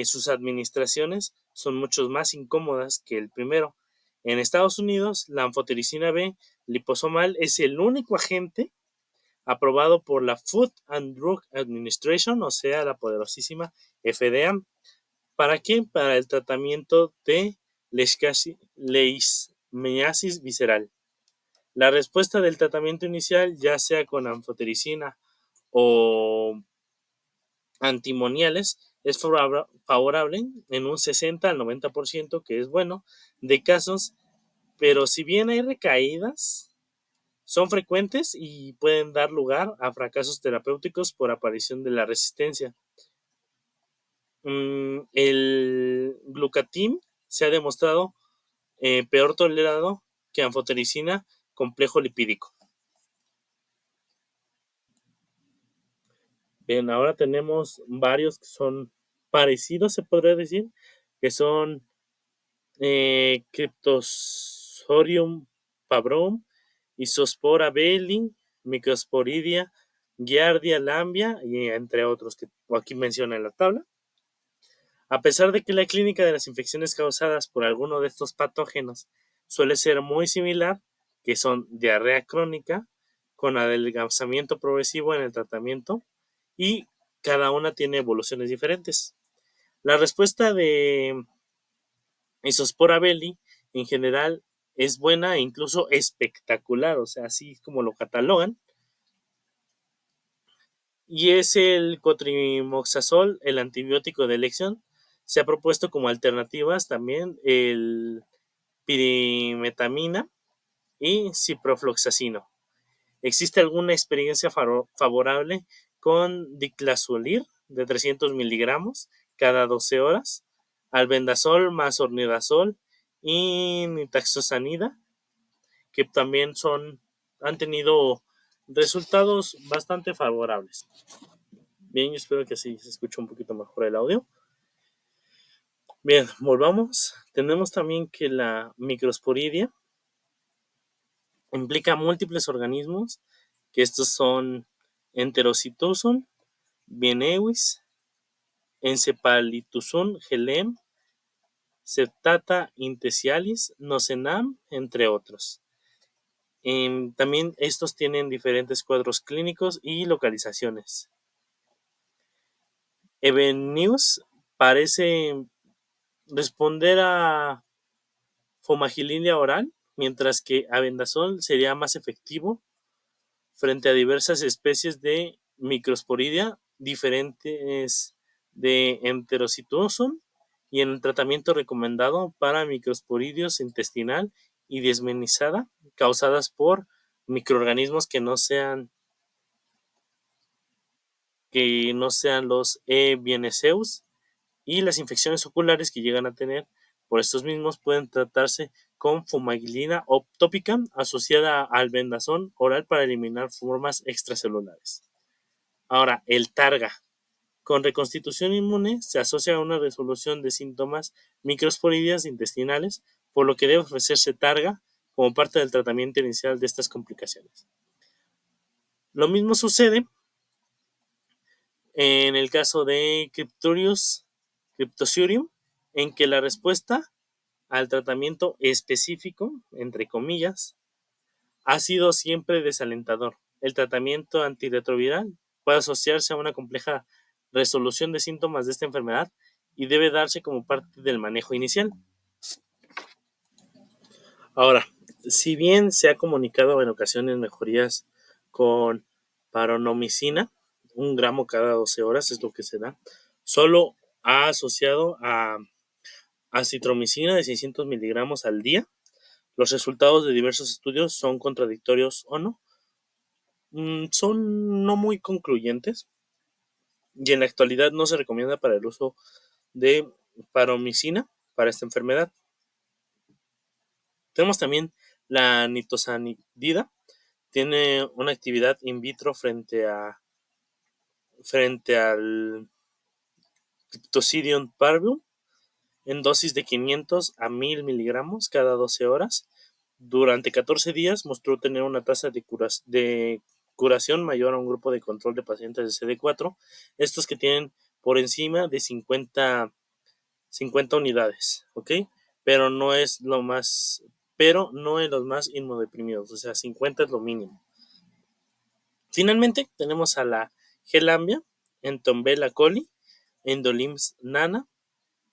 sus administraciones son mucho más incómodas que el primero. En Estados Unidos, la anfotericina B liposomal es el único agente aprobado por la Food and Drug Administration, o sea, la poderosísima FDA. ¿Para qué? Para el tratamiento de leishmaniasis visceral. La respuesta del tratamiento inicial, ya sea con anfotericina o antimoniales, es favorable en un 60 al 90%, que es bueno, de casos, pero si bien hay recaídas, son frecuentes y pueden dar lugar a fracasos terapéuticos por aparición de la resistencia. El glucatim se ha demostrado peor tolerado que anfotericina complejo lipídico. Bien, ahora tenemos varios que son parecidos, se podría decir, que son Cryptosporidium pabrum, Isospora belli, Microsporidia, Giardia lambia, y entre otros que aquí menciona en la tabla. A pesar de que la clínica de las infecciones causadas por alguno de estos patógenos suele ser muy similar, que son diarrea crónica, con adelgazamiento progresivo en el tratamiento, y cada una tiene evoluciones diferentes. La respuesta de Isospora belli en general es buena e incluso espectacular, o sea, así como lo catalogan, y es el cotrimoxazol, el antibiótico de elección. Se ha propuesto como alternativas también el pirimetamina y ciprofloxacino. ¿Existe alguna experiencia favorable con diclazolir de 300 miligramos cada 12 horas? albendazol más ornidazol y nitazosanida, que también han tenido resultados bastante favorables. Bien, yo espero que así se escuche un poquito mejor el audio. Bien, volvamos. Tenemos también que la microsporidia implica múltiples organismos, que estos son Enterocytoson, Bienewis, Encephalituson gelem, Septata intesialis, Nocenam, entre otros. También estos tienen diferentes cuadros clínicos y localizaciones. Evenius parece responder a fomagilinia oral, mientras que Albendazol sería más efectivo frente a diversas especies de microsporidia diferentes de Enterocytoson y en el tratamiento recomendado para microsporidios intestinal y desmenizada causadas por microorganismos que no sean los Ebienezeus, y las infecciones oculares que llegan a tener por estos mismos pueden tratarse con fumagilina tópica asociada al albendazol oral para eliminar formas extracelulares. Ahora, el targa. Con reconstitución inmune se asocia a una resolución de síntomas microsporidias intestinales, por lo que debe ofrecerse targa como parte del tratamiento inicial de estas complicaciones. Lo mismo sucede en el caso de Cryptosporidium, en que la respuesta al tratamiento específico, entre comillas, ha sido siempre desalentador. El tratamiento antirretroviral puede asociarse a una compleja resolución de síntomas de esta enfermedad y debe darse como parte del manejo inicial. Ahora, si bien se ha comunicado en ocasiones mejorías con paranomicina, 1 gramo cada 12 horas es lo que se da, solo ha asociado a acitromicina de 600 miligramos al día. Los resultados de diversos estudios son contradictorios o no. Son no muy concluyentes y en la actualidad no se recomienda para el uso de paromicina para esta enfermedad. Tenemos también la nitosanidida, tiene una actividad in vitro frente al Cryptosporidium parvum en dosis de 500 a 1000 miligramos cada 12 horas. Durante 14 días mostró tener una tasa de curación mayor a un grupo de control de pacientes de CD4, estos que tienen por encima de 50 unidades, ¿ok? Pero no es lo más, pero no en los más inmunodeprimidos, o sea, 50 es lo mínimo. Finalmente tenemos a la Gelambia, Entombella coli, Endolims nana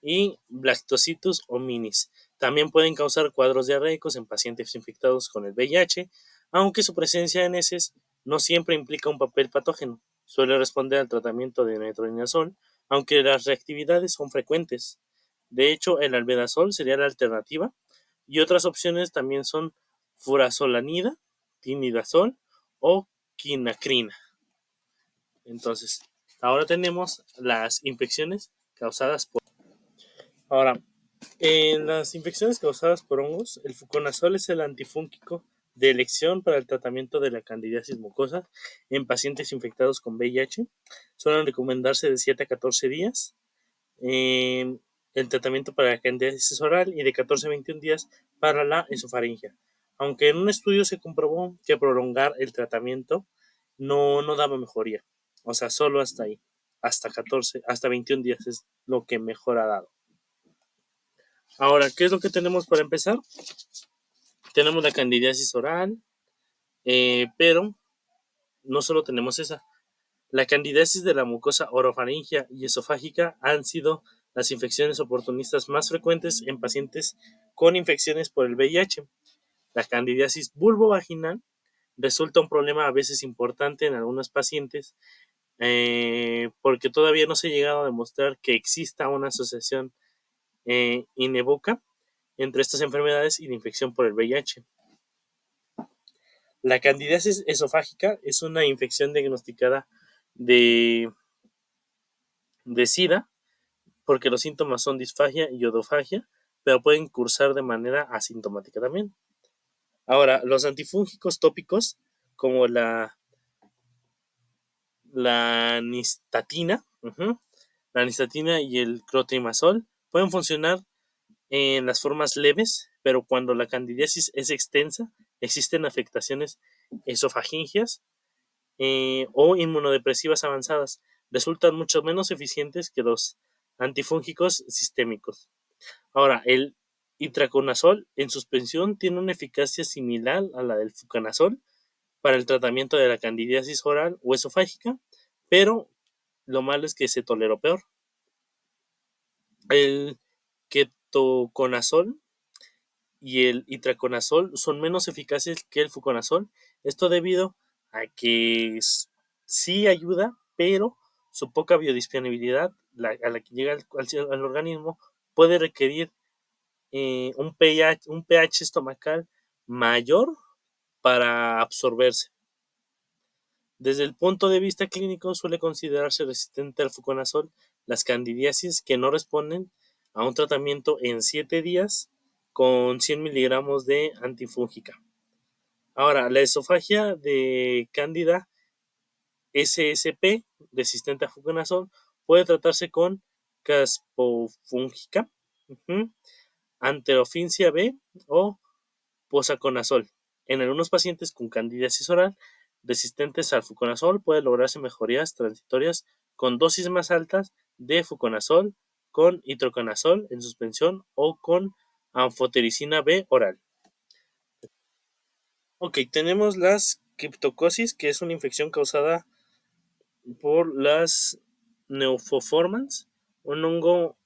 y Blastocitus hominis. También pueden causar cuadros diarreicos en pacientes infectados con el VIH, aunque su presencia en heces no siempre implica un papel patógeno. Suele responder al tratamiento de metronidazol, aunque las reactividades son frecuentes. De hecho, el albendazol sería la alternativa y otras opciones también son furazolanida, tinidazol o quinacrina. Entonces, ahora tenemos las infecciones causadas por... Ahora, en las infecciones causadas por hongos, el fluconazol es el antifúngico de elección para el tratamiento de la candidiasis mucosa en pacientes infectados con VIH. Suelen recomendarse de 7 a 14 días. El tratamiento para la candidiasis oral y de 14 a 21 días para la esofaringia. Aunque en un estudio se comprobó que prolongar el tratamiento no daba mejoría. O sea, solo hasta ahí. Hasta 21 días es lo que mejor ha dado. Ahora, ¿qué es lo que tenemos para empezar? Tenemos la candidiasis oral, pero no solo tenemos esa. La candidiasis de la mucosa orofaringea y esofágica han sido las infecciones oportunistas más frecuentes en pacientes con infecciones por el VIH. La candidiasis vulvovaginal resulta un problema a veces importante en algunos pacientes porque todavía no se ha llegado a demostrar que exista una asociación inevoca entre estas enfermedades y la infección por el VIH. La candidiasis esofágica es una infección diagnosticada de SIDA porque los síntomas son disfagia y odofagia, pero pueden cursar de manera asintomática también. Ahora, los antifúngicos tópicos, como la nistatina, la nistatina y el clotrimazol, pueden funcionar en las formas leves, pero cuando la candidiasis es extensa, existen afectaciones esofagingias o inmunodepresivas avanzadas. Resultan mucho menos eficientes que los antifúngicos sistémicos. Ahora, el itraconazol en suspensión tiene una eficacia similar a la del fluconazol para el tratamiento de la candidiasis oral o esofágica, pero lo malo es que se toleró peor. El ketoconazol y el itraconazol son menos eficaces que el fluconazol. Esto debido a que sí ayuda, pero su poca biodisponibilidad a la que llega al organismo puede requerir un pH estomacal mayor para absorberse. Desde el punto de vista clínico suele considerarse resistente al fluconazol las candidiasis que no responden a un tratamiento en 7 días con 100 miligramos de antifúngica. Ahora, la esofagia de Candida SSP resistente a fluconazol puede tratarse con caspofúngica, anterofincia B o posaconazol. En algunos pacientes con candidiasis oral resistentes al fluconazol puede lograrse mejorías transitorias con dosis más altas de fluconazol, con itraconazol en suspensión o con anfotericina B oral. Ok, tenemos las criptocosis, que es una infección causada por las neofoformans, un hongo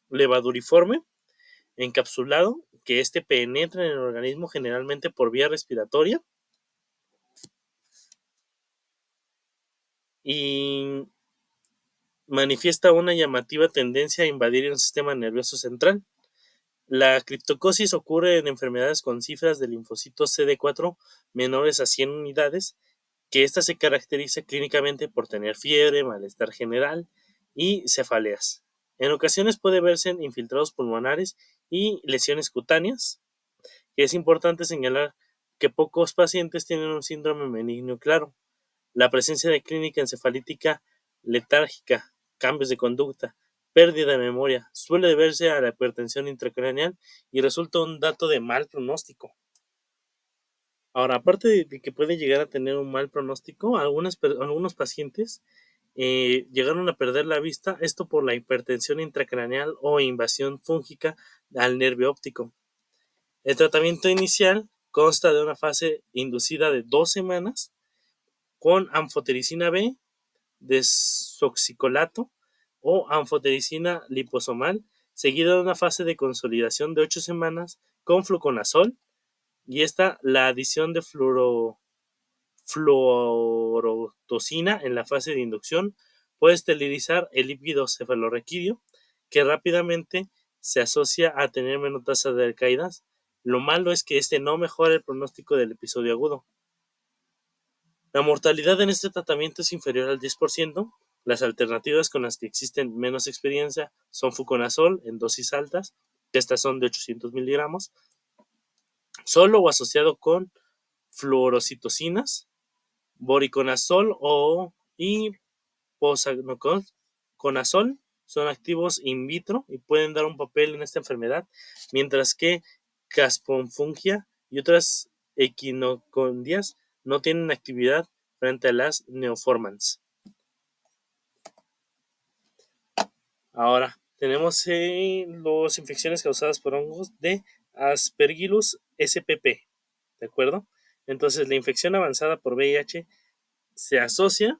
levaduriforme encapsulado, que este penetra en el organismo generalmente por vía respiratoria y manifiesta una llamativa tendencia a invadir el sistema nervioso central. La criptocosis ocurre en enfermedades con cifras de linfocitos CD4 menores a 100 unidades, que ésta se caracteriza clínicamente por tener fiebre, malestar general y cefaleas. En ocasiones puede verse en infiltrados pulmonares y lesiones cutáneas, que es importante señalar que pocos pacientes tienen un síndrome benigno claro. La presencia de clínica encefalítica letárgica, cambios de conducta, pérdida de memoria, suele deberse a la hipertensión intracraneal y resulta un dato de mal pronóstico. Ahora, aparte de que puede llegar a tener un mal pronóstico, algunos pacientes llegaron a perder la vista, esto por la hipertensión intracraneal o invasión fúngica al nervio óptico. El tratamiento inicial consta de una fase inducida de 2 semanas con anfotericina B, desoxicolato o anfotericina liposomal, seguida de una fase de consolidación de 8 semanas con fluconazol y la adición de fluorotocina en la fase de inducción puede esterilizar el líquido cefalorraquídeo, que rápidamente se asocia a tener menos tasa de recaídas. Lo malo es que este no mejora el pronóstico del episodio agudo. La mortalidad en este tratamiento es inferior al 10%. Las alternativas con las que existen menos experiencia son fluconazol en dosis altas, que estas son de 800 miligramos, solo o asociado con fluorocitocinas, voriconazol y posaconazol son activos in vitro y pueden dar un papel en esta enfermedad, mientras que casponfungia y otras equinocondias no tienen actividad frente a las neoformans. Ahora, tenemos las infecciones causadas por hongos de Aspergillus spp, ¿de acuerdo? Entonces, la infección avanzada por VIH se asocia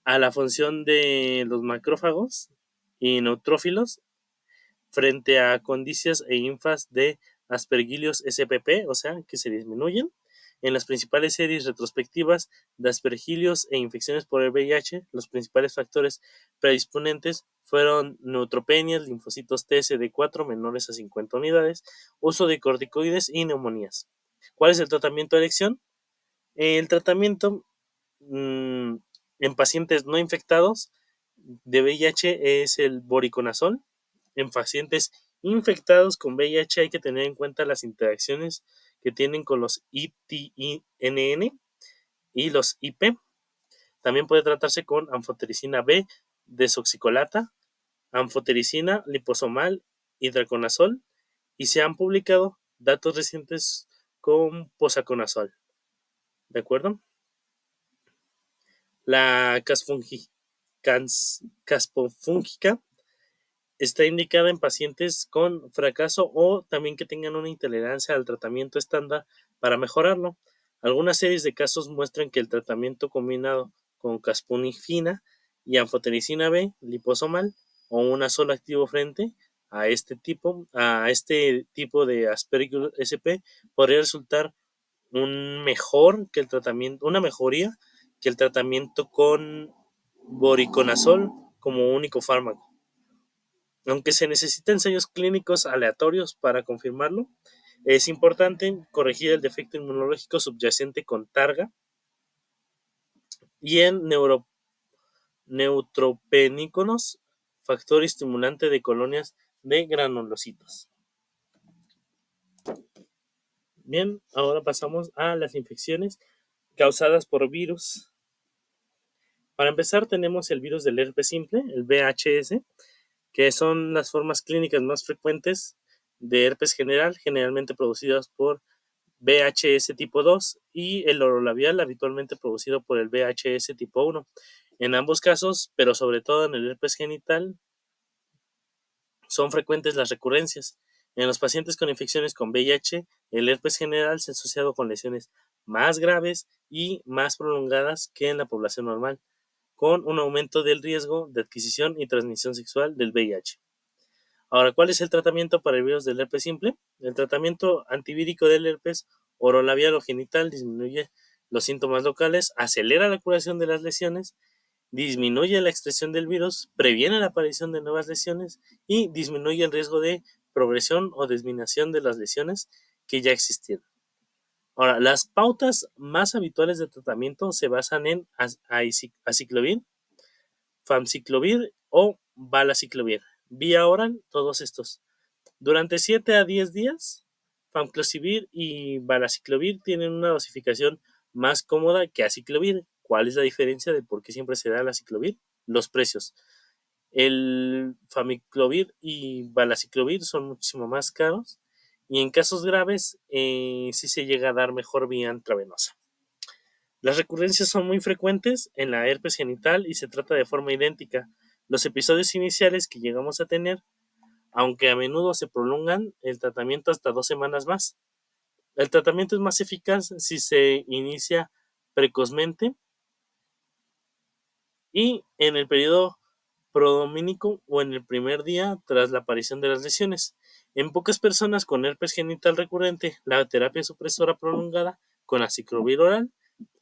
a la función de los macrófagos y neutrófilos frente a condicias e infas de Aspergillus spp, o sea, que se disminuyen. En las principales series retrospectivas de Aspergillus e infecciones por el VIH, los principales factores predisponentes fueron neutropenias, linfocitos TSD4 menores a 50 unidades, uso de corticoides y neumonías. ¿Cuál es el tratamiento de elección? El tratamiento en pacientes no infectados de VIH es el voriconazol. En pacientes infectados con VIH hay que tener en cuenta las interacciones que tienen con los ITINN y los IP. También puede tratarse con anfotericina B, desoxicolata, anfotericina liposomal y draconazol, y se han publicado datos recientes con posaconazol. ¿De acuerdo? La caspofúngica está indicada en pacientes con fracaso o también que tengan una intolerancia al tratamiento estándar para mejorarlo. Algunas series de casos muestran que el tratamiento combinado con caspofungina y anfotericina B liposomal o una sola activo frente a este tipo de Aspergillus SP podría resultar una mejoría que el tratamiento con voriconazol como único fármaco. Aunque se necesitan ensayos clínicos aleatorios para confirmarlo, es importante corregir el defecto inmunológico subyacente con targa y en neutropénicos, factor estimulante de colonias de granulocitos. Bien, ahora pasamos a las infecciones causadas por virus. Para empezar, tenemos el virus del herpes simple, el VHS, que son las formas clínicas más frecuentes de herpes general, generalmente producidas por VHS tipo 2 y el orolabial habitualmente producido por el VHS tipo 1. En ambos casos, pero sobre todo en el herpes genital, son frecuentes las recurrencias. En los pacientes con infecciones con VIH, el herpes general se ha asociado con lesiones más graves y más prolongadas que en la población normal, con un aumento del riesgo de adquisición y transmisión sexual del VIH. Ahora, ¿cuál es el tratamiento para el virus del herpes simple? El tratamiento antivírico del herpes orolabial o genital disminuye los síntomas locales, acelera la curación de las lesiones, disminuye la extensión del virus, previene la aparición de nuevas lesiones y disminuye el riesgo de progresión o disminución de las lesiones que ya existieron. Ahora, las pautas más habituales de tratamiento se basan en aciclovir, famciclovir o valaciclovir. Vía oral, todos estos. Durante 7 a 10 días, famclosivir y valaciclovir tienen una dosificación más cómoda que aciclovir. ¿Cuál es la diferencia de por qué siempre se da el aciclovir? Los precios. El famiclovir y valaciclovir son muchísimo más caros y en casos graves sí se llega a dar mejor vía intravenosa. Las recurrencias son muy frecuentes en la herpes genital y se trata de forma idéntica. Los episodios iniciales que llegamos a tener, aunque a menudo se prolongan el tratamiento hasta 2 semanas más. El tratamiento es más eficaz si se inicia precozmente y en el periodo prodomínico o en el primer día tras la aparición de las lesiones. En pocas personas con herpes genital recurrente, la terapia supresora prolongada con aciclovir oral,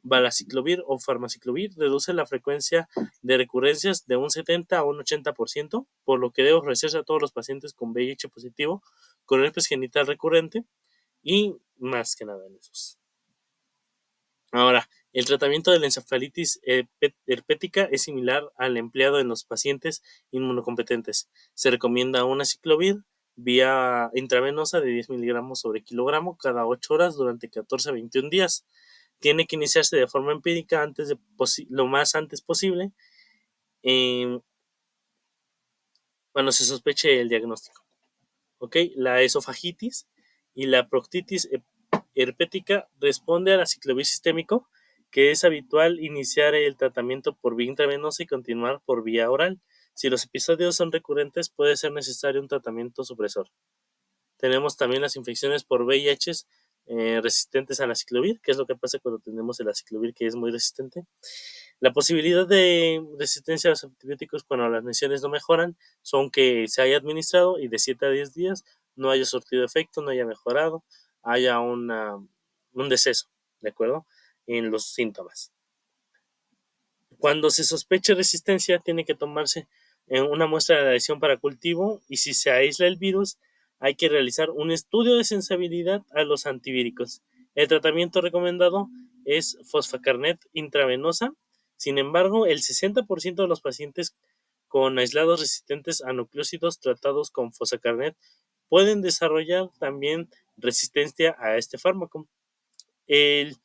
valaciclovir o farmaciclovir reduce la frecuencia de recurrencias de un 70 a un 80%, por lo que debe ofrecerse a todos los pacientes con VIH positivo con herpes genital recurrente y más que nada en esos. Ahora, el tratamiento de la encefalitis herpética es similar al empleado en los pacientes inmunocompetentes. Se recomienda una aciclovir vía intravenosa de 10 miligramos sobre kilogramo cada 8 horas durante 14 a 21 días. Tiene que iniciarse de forma empírica lo más antes posible cuando se sospeche el diagnóstico. ¿Okay? La esofagitis y la proctitis herpética responde al aciclovir sistémico, que es habitual iniciar el tratamiento por vía intravenosa y continuar por vía oral. Si los episodios son recurrentes, puede ser necesario un tratamiento supresor. Tenemos también las infecciones por VIH resistentes al aciclovir, que es lo que pasa cuando tenemos el aciclovir que es muy resistente. La posibilidad de resistencia a los antibióticos cuando las lesiones no mejoran son que se haya administrado y de 7 a 10 días no haya surtido efecto, no haya mejorado, haya un deceso, ¿de acuerdo? En los síntomas. Cuando se sospeche resistencia, tiene que tomarse una muestra de la lesión para cultivo y si se aísla el virus, hay que realizar un estudio de sensibilidad a los antivíricos. El tratamiento recomendado es fosfacarnet intravenosa. Sin embargo, el 60% de los pacientes con aislados resistentes a nucleósidos tratados con fosacarnet pueden desarrollar también resistencia a este fármaco. El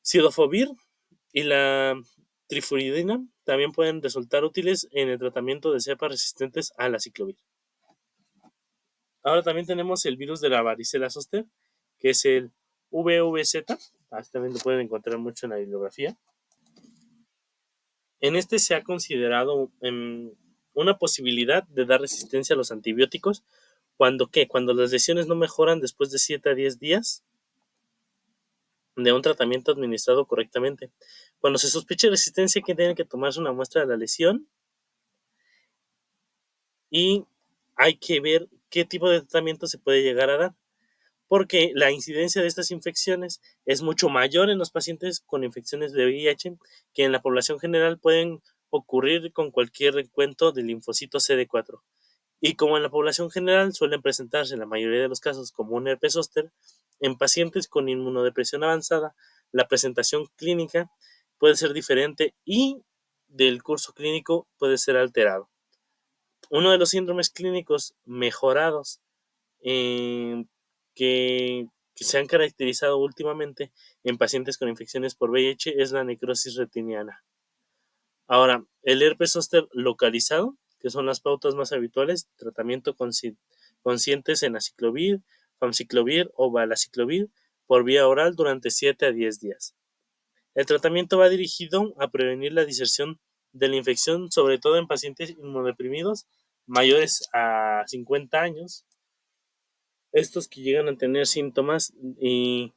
cidofovir y la trifuridina también pueden resultar útiles en el tratamiento de cepas resistentes a la ciclovir. Ahora también tenemos el virus de la varicela zoster, que es el VVZ. También lo pueden encontrar mucho en la bibliografía. En este se ha considerado una posibilidad de dar resistencia a los antibióticos cuando las lesiones no mejoran después de 7 a 10 días de un tratamiento administrado correctamente. Cuando se sospeche resistencia, que tiene que tomarse una muestra de la lesión y hay que ver qué tipo de tratamiento se puede llegar a dar, porque la incidencia de estas infecciones es mucho mayor en los pacientes con infecciones de VIH que en la población general pueden ocurrir con cualquier recuento de linfocitos CD4. Y como en la población general suelen presentarse en la mayoría de los casos como un herpes zóster, en pacientes con inmunodepresión avanzada, la presentación clínica puede ser diferente y del curso clínico puede ser alterado. Uno de los síndromes clínicos mejorados eh, que se han caracterizado últimamente en pacientes con infecciones por VIH es la necrosis retiniana. Ahora, el herpes zóster localizado, que son las pautas más habituales, tratamiento conscientes en aciclovir, famciclovir o valaciclovir por vía oral durante 7 a 10 días. El tratamiento va dirigido a prevenir la diserción de la infección, sobre todo en pacientes inmunodeprimidos mayores a 50 años. Estos que llegan a tener síntomas y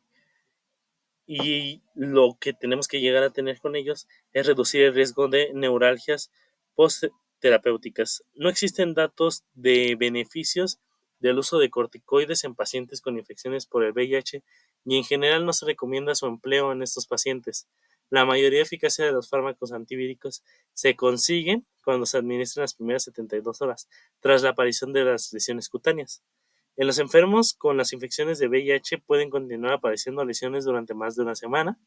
lo que tenemos que llegar a tener con ellos es reducir el riesgo de neuralgias post-terapéuticas. No existen datos de beneficios del uso de corticoides en pacientes con infecciones por el VIH y en general no se recomienda su empleo en estos pacientes. La mayoría de eficacia de los fármacos antivíricos se consigue cuando se administran las primeras 72 horas tras la aparición de las lesiones cutáneas. En los enfermos con las infecciones de VIH pueden continuar apareciendo lesiones durante más de una semana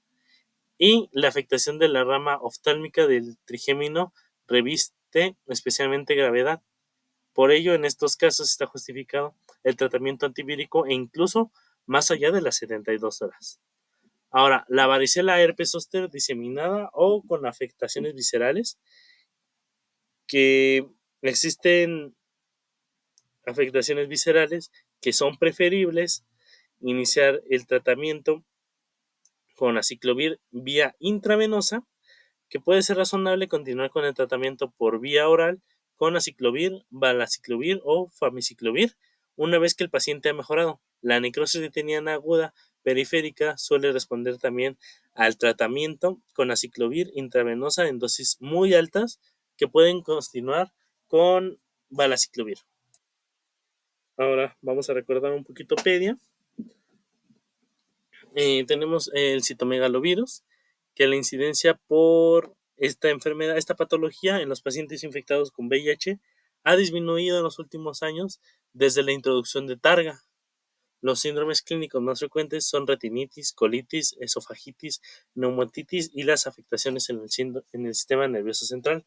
y la afectación de la rama oftálmica del trigémino reviste especialmente gravedad. Por ello, en estos casos está justificado el tratamiento antivírico e incluso más allá de las 72 horas. Ahora, la varicela herpes zóster diseminada o con afectaciones viscerales, que existen afectaciones viscerales que son preferibles iniciar el tratamiento con aciclovir vía intravenosa, que puede ser razonable continuar con el tratamiento por vía oral con aciclovir, valaciclovir o famiciclovir una vez que el paciente ha mejorado. La necrosis retiniana aguda periférica suele responder también al tratamiento con aciclovir intravenosa en dosis muy altas que pueden continuar con valaciclovir. Ahora vamos a recordar un poquito pedia. Tenemos el citomegalovirus, que la incidencia por esta enfermedad, esta patología en los pacientes infectados con VIH ha disminuido en los últimos años desde la introducción de Targa. Los síndromes clínicos más frecuentes son retinitis, colitis, esofagitis, neumotitis y las afectaciones en el sistema nervioso central.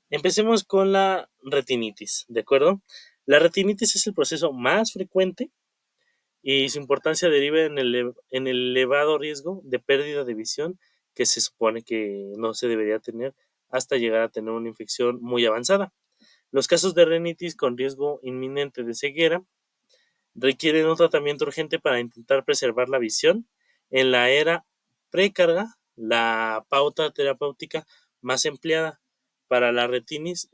Empecemos con la retinitis, ¿de acuerdo? La retinitis es el proceso más frecuente y su importancia deriva en el elevado riesgo de pérdida de visión que se supone que no se debería tener hasta llegar a tener una infección muy avanzada. Los casos de rinitis con riesgo inminente de ceguera requieren un tratamiento urgente para intentar preservar la visión. En la era precarga, la pauta terapéutica más empleada para la retinitis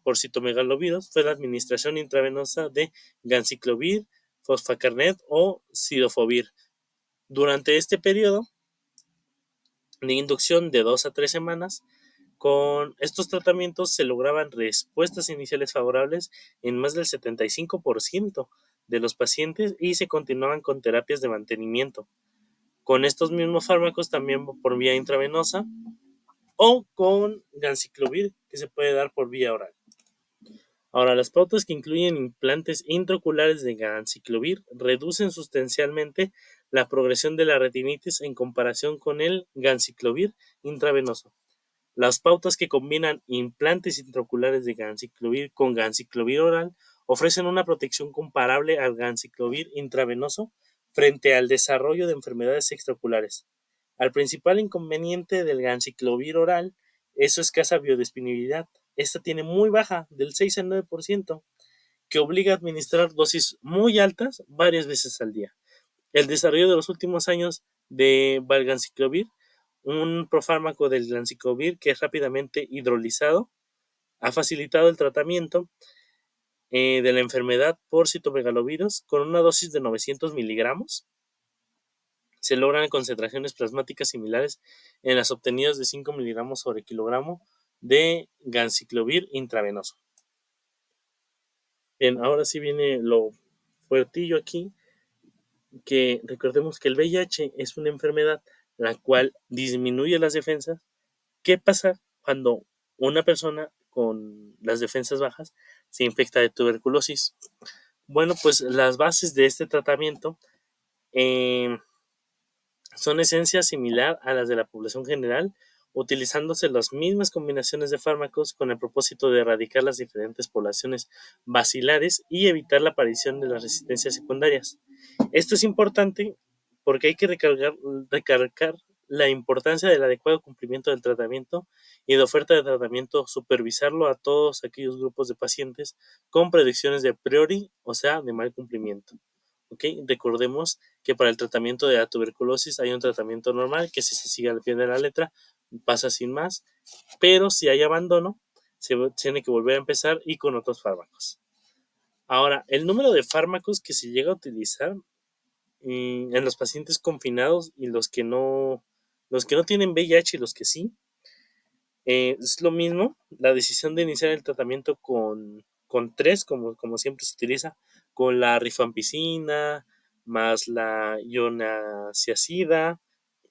por citomegalovirus fue la administración intravenosa de ganciclovir, fosfacarnet o cidofovir. Durante este periodo de inducción de 2 a 3 semanas, con estos tratamientos se lograban respuestas iniciales favorables en más del 75% de los pacientes y se continuaban con terapias de mantenimiento. Con estos mismos fármacos también por vía intravenosa o con ganciclovir que se puede dar por vía oral. Ahora, las pautas que incluyen implantes intraoculares de ganciclovir reducen sustancialmente la progresión de la retinitis en comparación con el ganciclovir intravenoso. Las pautas que combinan implantes intraoculares de ganciclovir con ganciclovir oral ofrecen una protección comparable al ganciclovir intravenoso frente al desarrollo de enfermedades extraoculares. Al principal inconveniente del ganciclovir oral es su escasa biodisponibilidad. Esta tiene muy baja, del 6 al 9%, que obliga a administrar dosis muy altas varias veces al día. El desarrollo de los últimos años de valganciclovir, un profármaco del ganciclovir que es rápidamente hidrolizado, ha facilitado el tratamiento de la enfermedad por citomegalovirus con una dosis de 900 miligramos. Se logran concentraciones plasmáticas similares en las obtenidas de 5 miligramos sobre kilogramo de ganciclovir intravenoso. Bien, ahora sí viene lo fuertillo aquí, que recordemos que el VIH es una enfermedad la cual disminuye las defensas. ¿Qué pasa cuando una persona con las defensas bajas se infecta de tuberculosis? Bueno, pues las bases de este tratamiento eh, son esencia similar a las de la población general, utilizándose las mismas combinaciones de fármacos con el propósito de erradicar las diferentes poblaciones bacilares y evitar la aparición de las resistencias secundarias. Esto es importante porque hay que recargar la importancia del adecuado cumplimiento del tratamiento y de oferta de tratamiento, supervisarlo a todos aquellos grupos de pacientes con predicciones de a priori, o sea, de mal cumplimiento. ¿Okay? Recordemos que para el tratamiento de la tuberculosis hay un tratamiento normal que si se sigue al pie de la letra pasa sin más, pero si hay abandono se tiene que volver a empezar y con otros fármacos. Ahora, el número de fármacos que se llega a utilizar en los pacientes confinados y los que no tienen VIH y los que sí, es lo mismo. La decisión de iniciar el tratamiento con tres, como siempre se utiliza, con la rifampicina, más la ionaciacida,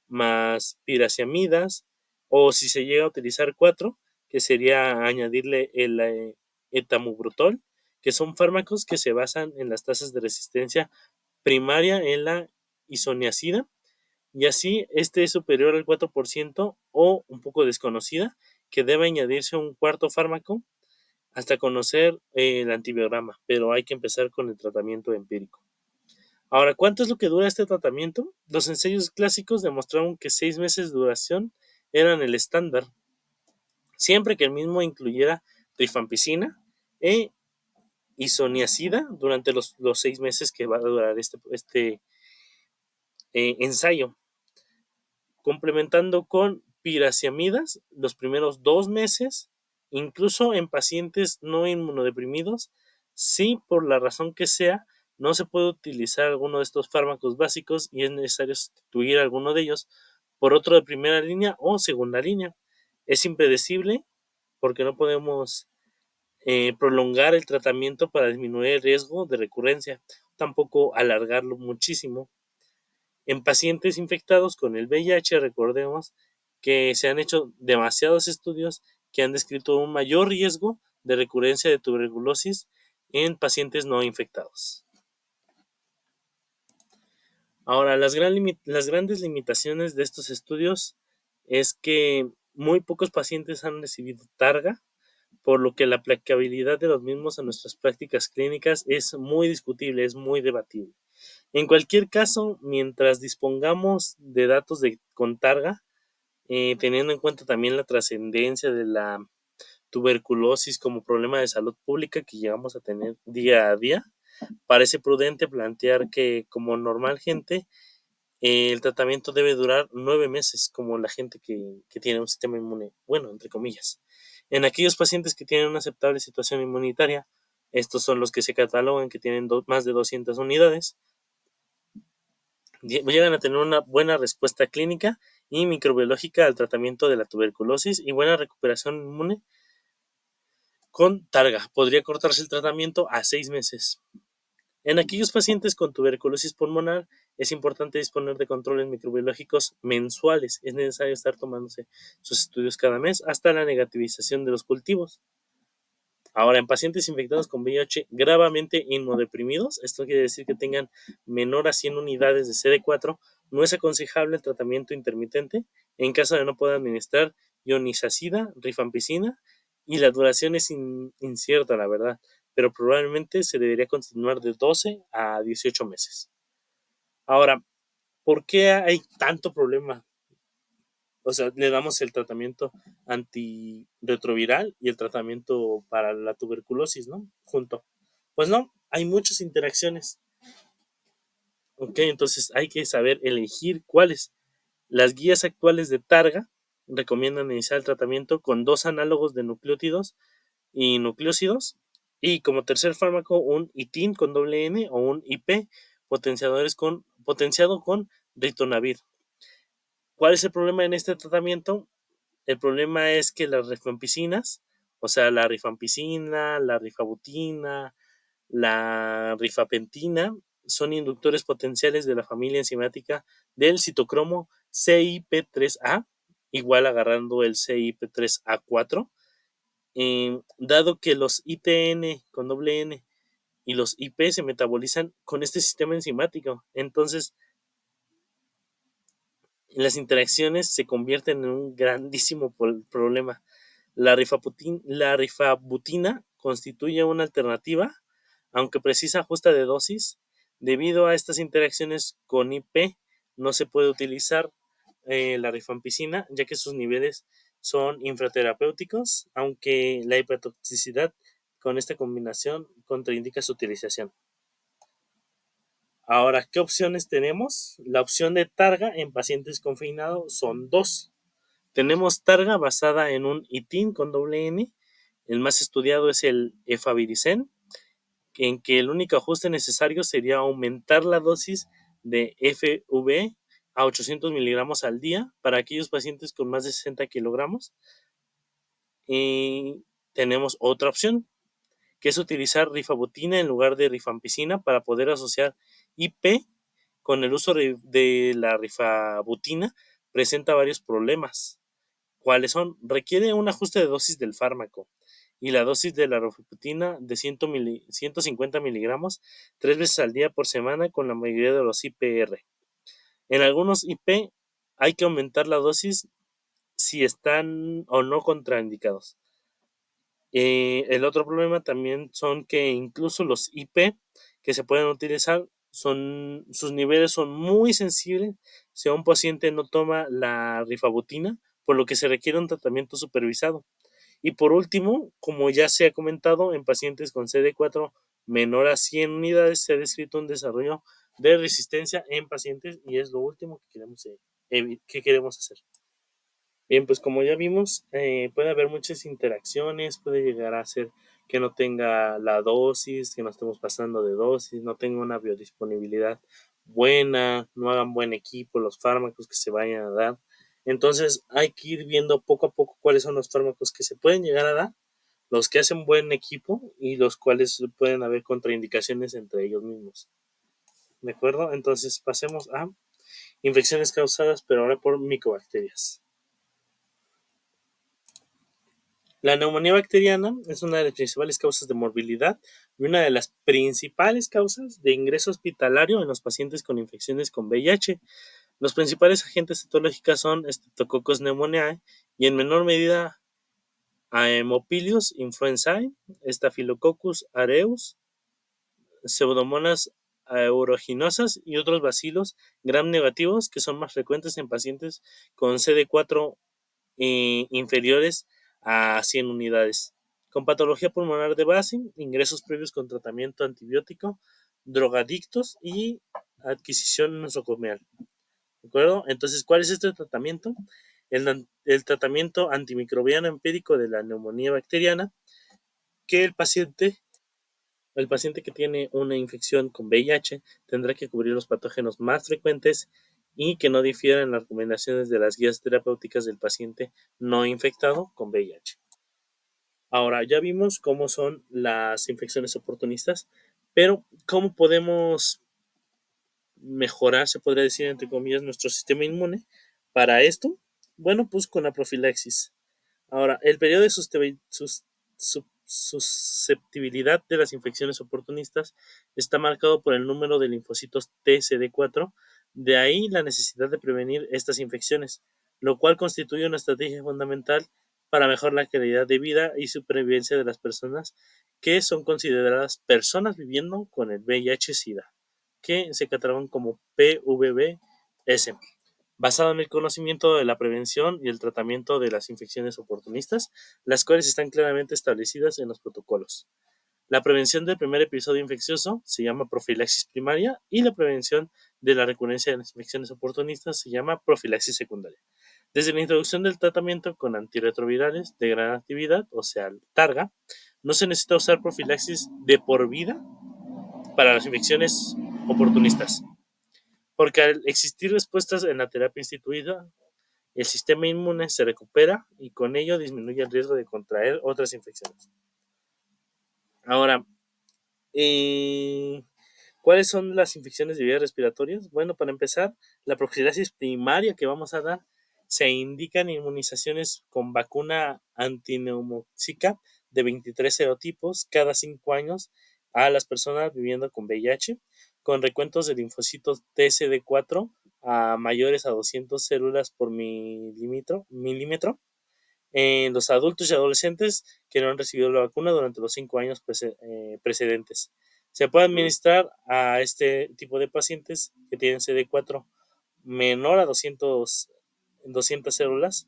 más piraciamidas, o si se llega a utilizar cuatro, que sería añadirle el etamubrotol, que son fármacos que se basan en las tasas de resistencia primaria en la isoniazida, y así este es superior al 4% o un poco desconocida, que debe añadirse un cuarto fármaco hasta conocer el antibiograma, pero hay que empezar con el tratamiento empírico. Ahora, ¿cuánto es lo que dura este tratamiento? Los ensayos clásicos demostraron que 6 meses de duración eran el estándar, siempre que el mismo incluyera rifampicina e isoniazida durante los 6 meses que va a durar este ensayo, complementando con piraciamidas los primeros 2 meses, incluso en pacientes no inmunodeprimidos, si por la razón que sea no se puede utilizar alguno de estos fármacos básicos y es necesario sustituir alguno de ellos por otro de primera línea o segunda línea. Es impredecible porque no podemos prolongar el tratamiento para disminuir el riesgo de recurrencia, tampoco alargarlo muchísimo. En pacientes infectados con el VIH, recordemos que se han hecho demasiados estudios que han descrito un mayor riesgo de recurrencia de tuberculosis en pacientes no infectados. Ahora, las grandes limitaciones de estos estudios es que muy pocos pacientes han recibido targa, por lo que la aplicabilidad de los mismos a nuestras prácticas clínicas es muy discutible, es muy debatible. En cualquier caso, mientras dispongamos de datos con targa, teniendo en cuenta también la trascendencia de la tuberculosis como problema de salud pública que llegamos a tener día a día, parece prudente plantear que como normal gente, el tratamiento debe durar 9 meses, como la gente que tiene un sistema inmune bueno, entre comillas. En aquellos pacientes que tienen una aceptable situación inmunitaria, estos son los que se catalogan que tienen más de 200 unidades, llegan a tener una buena respuesta clínica y microbiológica al tratamiento de la tuberculosis y buena recuperación inmune con targa. Podría cortarse el tratamiento a 6 meses. En aquellos pacientes con tuberculosis pulmonar es importante disponer de controles microbiológicos mensuales. Es necesario estar tomándose sus estudios cada mes hasta la negativización de los cultivos. Ahora, en pacientes infectados con VIH gravemente inmunodeprimidos, esto quiere decir que tengan menor a 100 unidades de CD4, no es aconsejable el tratamiento intermitente en caso de no poder administrar ionisacida, rifampicina, y la duración es incierta, la verdad, pero probablemente se debería continuar de 12 a 18 meses. Ahora, ¿por qué hay tanto problema? O sea, le damos el tratamiento antirretroviral y el tratamiento para la tuberculosis, ¿no? Junto. Pues no, hay muchas interacciones. Ok, entonces hay que saber elegir cuáles. Las guías actuales de Targa recomiendan iniciar el tratamiento con dos análogos de nucleótidos y nucleósidos y como tercer fármaco un ITIN con doble N o un IP potenciado con ritonavir. ¿Cuál es el problema en este tratamiento? El problema es que las rifampicinas, o sea, la rifampicina, la rifabutina, la rifapentina, son inductores potenciales de la familia enzimática del citocromo CIP3A, igual agarrando el CIP3A4, dado que los ITN con doble N y los IP se metabolizan con este sistema enzimático. Entonces, las interacciones se convierten en un grandísimo problema. La rifabutina constituye una alternativa, aunque precisa ajuste de dosis. Debido a estas interacciones con IP, no se puede utilizar la rifampicina, ya que sus niveles son infraterapéuticos, aunque la hepatotoxicidad con esta combinación contraindica su utilización. Ahora, ¿qué opciones tenemos? La opción de Targa en pacientes confinados son dos. Tenemos Targa basada en un ITIN con doble N. El más estudiado es el efavirenz, en que el único ajuste necesario sería aumentar la dosis de FV a 800 miligramos al día para aquellos pacientes con más de 60 kilogramos. Y tenemos otra opción, que es utilizar rifabutina en lugar de rifampicina para poder asociar IP con el uso de la rifabutina. Presenta varios problemas. ¿Cuáles son? Requiere un ajuste de dosis del fármaco y la dosis de la rifabutina de 150 miligramos 3 veces al día por semana con la mayoría de los IPR. En algunos IP hay que aumentar la dosis si están o no contraindicados. El otro problema también son que incluso los IP que se pueden utilizar sus niveles son muy sensibles si un paciente no toma la rifabutina, por lo que se requiere un tratamiento supervisado. Y por último, como ya se ha comentado, en pacientes con CD4 menor a 100 unidades se ha descrito un desarrollo de resistencia en pacientes y es lo último que queremos hacer. Bien, pues como ya vimos, puede haber muchas interacciones, puede llegar a ser que no tenga la dosis, que no estemos pasando de dosis, no tenga una biodisponibilidad buena, no hagan buen equipo los fármacos que se vayan a dar. Entonces hay que ir viendo poco a poco cuáles son los fármacos que se pueden llegar a dar, los que hacen buen equipo y los cuales pueden haber contraindicaciones entre ellos mismos. ¿De acuerdo? Entonces pasemos a infecciones causadas, pero ahora por micobacterias. La neumonía bacteriana es una de las principales causas de morbilidad y una de las principales causas de ingreso hospitalario en los pacientes con infecciones con VIH. Los principales agentes etológicos son Streptococcus pneumoniae y en menor medida Haemophilus influenzae, Staphylococcus aureus, Pseudomonas aeruginosa y otros bacilos gram negativos que son más frecuentes en pacientes con CD4 inferiores a 100 unidades. Con patología pulmonar de base, ingresos previos con tratamiento antibiótico, drogadictos y adquisición nosocomial. ¿De acuerdo? Entonces, ¿cuál es este tratamiento? El tratamiento antimicrobiano empírico de la neumonía bacteriana, que el paciente que tiene una infección con VIH tendrá que cubrir los patógenos más frecuentes y que no difieran las recomendaciones de las guías terapéuticas del paciente no infectado con VIH. Ahora, ya vimos cómo son las infecciones oportunistas, pero ¿cómo podemos mejorar, se podría decir, entre comillas, nuestro sistema inmune? Para esto, bueno, pues con la profilaxis. Ahora, el periodo de susceptibilidad de las infecciones oportunistas está marcado por el número de linfocitos TCD4, de ahí la necesidad de prevenir estas infecciones. lo cual constituye una estrategia fundamental para mejorar la calidad de vida y supervivencia de las personas que son consideradas personas viviendo con el VIH-Sida, que se catalogan como PVBS, basado en el conocimiento de la prevención y el tratamiento de las infecciones oportunistas, las cuales están claramente establecidas en los protocolos. La prevención del primer episodio infeccioso se llama profilaxis primaria y la prevención de la recurrencia de las infecciones oportunistas se llama profilaxis secundaria. Desde la introducción del tratamiento con antirretrovirales de gran actividad, o sea, TARGA, no se necesita usar profilaxis de por vida para las infecciones oportunistas, porque al existir respuestas en la terapia instituida, el sistema inmune se recupera y con ello disminuye el riesgo de contraer otras infecciones. Ahora, eh, ¿cuáles son las infecciones de vías respiratorias? Bueno, para empezar, la profilaxis primaria que vamos a dar se indican inmunizaciones con vacuna antineumóxica de 23 serotipos cada 5 años a las personas viviendo con VIH, con recuentos de linfocitos TSD4 a mayores a 200 células por milímetro en los adultos y adolescentes que no han recibido la vacuna durante los 5 años precedentes. Se puede administrar a este tipo de pacientes que tienen CD4 menor a 200 células,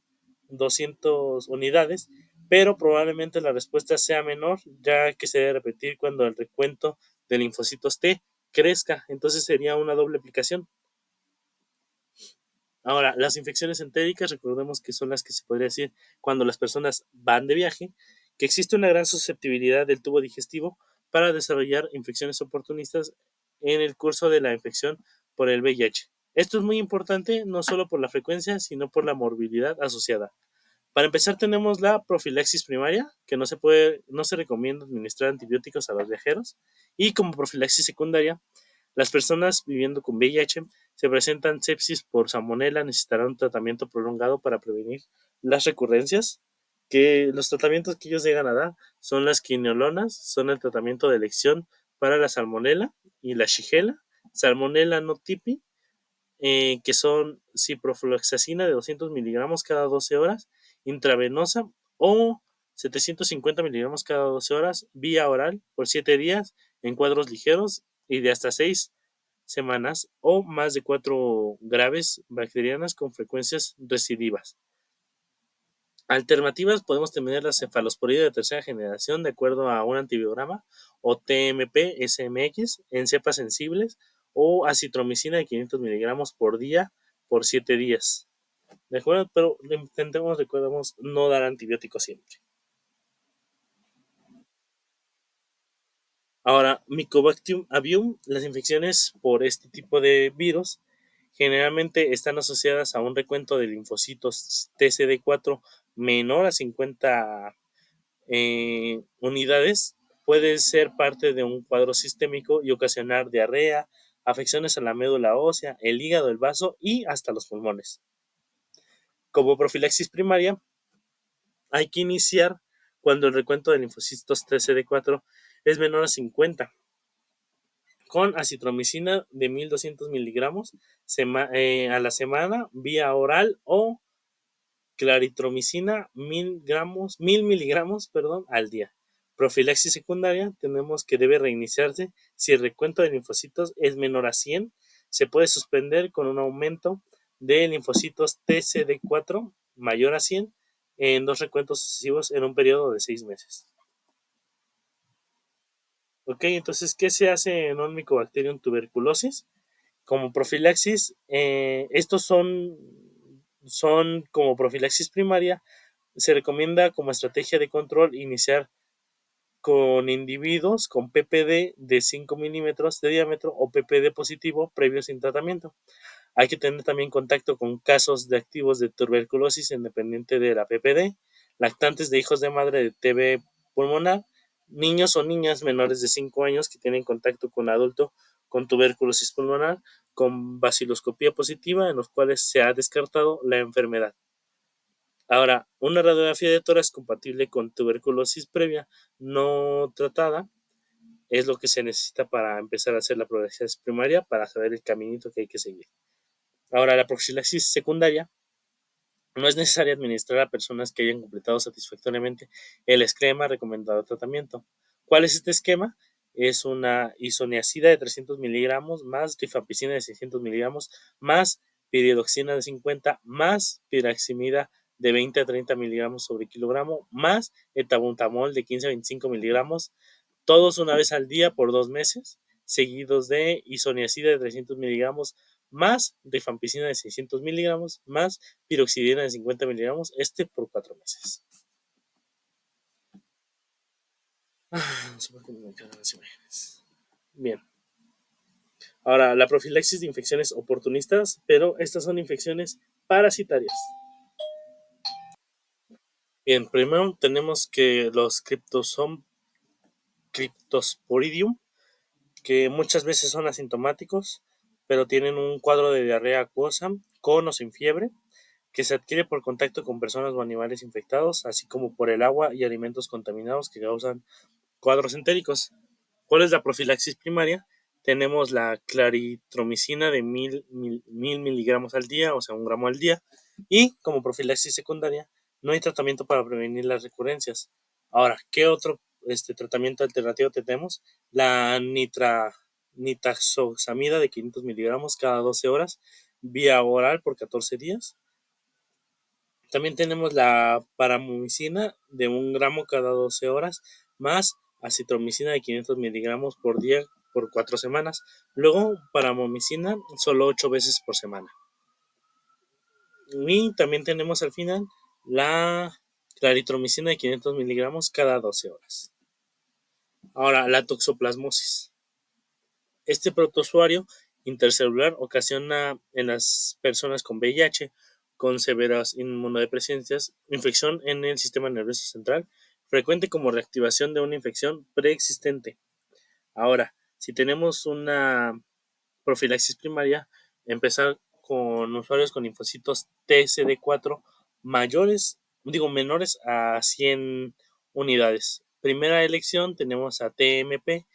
200 unidades, pero probablemente la respuesta sea menor, ya que se debe repetir cuando el recuento de linfocitos T crezca. Entonces sería una doble aplicación. Ahora, las infecciones entéricas, recordemos que son las que se podría decir cuando las personas van de viaje, que existe una gran susceptibilidad del tubo digestivo para desarrollar infecciones oportunistas en el curso de la infección por el VIH. Esto es muy importante no solo por la frecuencia, sino por la morbilidad asociada. Para empezar tenemos la profilaxis primaria, que no se recomienda administrar antibióticos a los viajeros, y como profilaxis secundaria, las personas viviendo con VIH se presentan sepsis por salmonela, necesitarán un tratamiento prolongado para prevenir las recurrencias, que los tratamientos que ellos llegan a dar son las quinolonas, son el tratamiento de elección para la salmonela y la shigella, salmonella no tipi, que son ciprofloxacina de 200 miligramos cada 12 horas, intravenosa o 750 miligramos cada 12 horas, vía oral por 7 días en cuadros ligeros y de hasta 6 semanas o más de 4 graves bacterianas con frecuencias recidivas. Alternativas podemos tener la cefalosporina de tercera generación de acuerdo a un antibiograma o TMP-SMX en cepas sensibles o acitromicina de 500 miligramos por día por 7 días. ¿De acuerdo? Pero recordemos no dar antibióticos siempre. Ahora, Mycobacterium avium, las infecciones por este tipo de virus generalmente están asociadas a un recuento de linfocitos TCD4 menor a 50 unidades, puede ser parte de un cuadro sistémico y ocasionar diarrea, afecciones a la médula ósea, el hígado, el vaso y hasta los pulmones. Como profilaxis primaria, hay que iniciar cuando el recuento de linfocitos TCD4 es menor a 50, con acitromicina de 1200 miligramos a la semana vía oral o claritromicina 1000 miligramos al día. Profilaxis secundaria tenemos que debe reiniciarse si el recuento de linfocitos es menor a 100, se puede suspender con un aumento de linfocitos TCD4 mayor a 100 en 2 recuentos sucesivos en un periodo de 6 meses. Ok, entonces, ¿qué se hace en un Mycobacterium tuberculosis? Como profilaxis, estos son como profilaxis primaria, se recomienda como estrategia de control iniciar con individuos con PPD de 5 milímetros de diámetro o PPD positivo previo sin tratamiento. Hay que tener también contacto con casos de activos de tuberculosis independiente de la PPD, lactantes de hijos de madre de TB pulmonar, niños o niñas menores de 5 años que tienen contacto con adulto con tuberculosis pulmonar, con baciloscopía positiva en los cuales se ha descartado la enfermedad. Ahora, una radiografía de tórax compatible con tuberculosis previa no tratada es lo que se necesita para empezar a hacer la profilaxis primaria para saber el caminito que hay que seguir. Ahora, la profilaxis secundaria No es necesario administrar a personas que hayan completado satisfactoriamente el esquema recomendado de tratamiento. ¿Cuál es este esquema? Es una isoniazida de 300 miligramos más rifampicina de 600 miligramos más piridoxina de 50 más piraximida de 20 a 30 miligramos sobre kilogramo más etabuntamol de 15 a 25 miligramos, todos una vez al día por 2 meses, seguidos de isoniazida de 300 miligramos más rifampicina de 600 miligramos más piroxidina de 50 miligramos, por 4 meses. No sé por qué me quedan las imágenes. Bien. Ahora, la profilaxis de infecciones oportunistas, pero estas son infecciones parasitarias. Bien, primero tenemos que los Cryptosporidium, que muchas veces son asintomáticos, pero tienen un cuadro de diarrea acuosa, con o sin fiebre, que se adquiere por contacto con personas o animales infectados, así como por el agua y alimentos contaminados que causan cuadros entéricos. ¿Cuál es la profilaxis primaria? Tenemos la claritromicina de 1000 miligramos al día, o sea, 1 gramo al día. Y como profilaxis secundaria, no hay tratamiento para prevenir las recurrencias. Ahora, ¿qué otro tratamiento alternativo tenemos? La nitazoxamida de 500 miligramos cada 12 horas, vía oral por 14 días. También tenemos la paramomicina de 1 gramo cada 12 horas, más acitromicina de 500 miligramos por día por 4 semanas. Luego, paramomicina solo 8 veces por semana. Y también tenemos al final la claritromicina de 500 miligramos cada 12 horas. Ahora, la toxoplasmosis. Este protozoario intercelular ocasiona en las personas con VIH, con severas inmunodeficiencias, infección en el sistema nervioso central, frecuente como reactivación de una infección preexistente. Ahora, si tenemos una profilaxis primaria, empezar con usuarios con linfocitos TCD4 menores a 100 unidades. Primera elección tenemos a TMP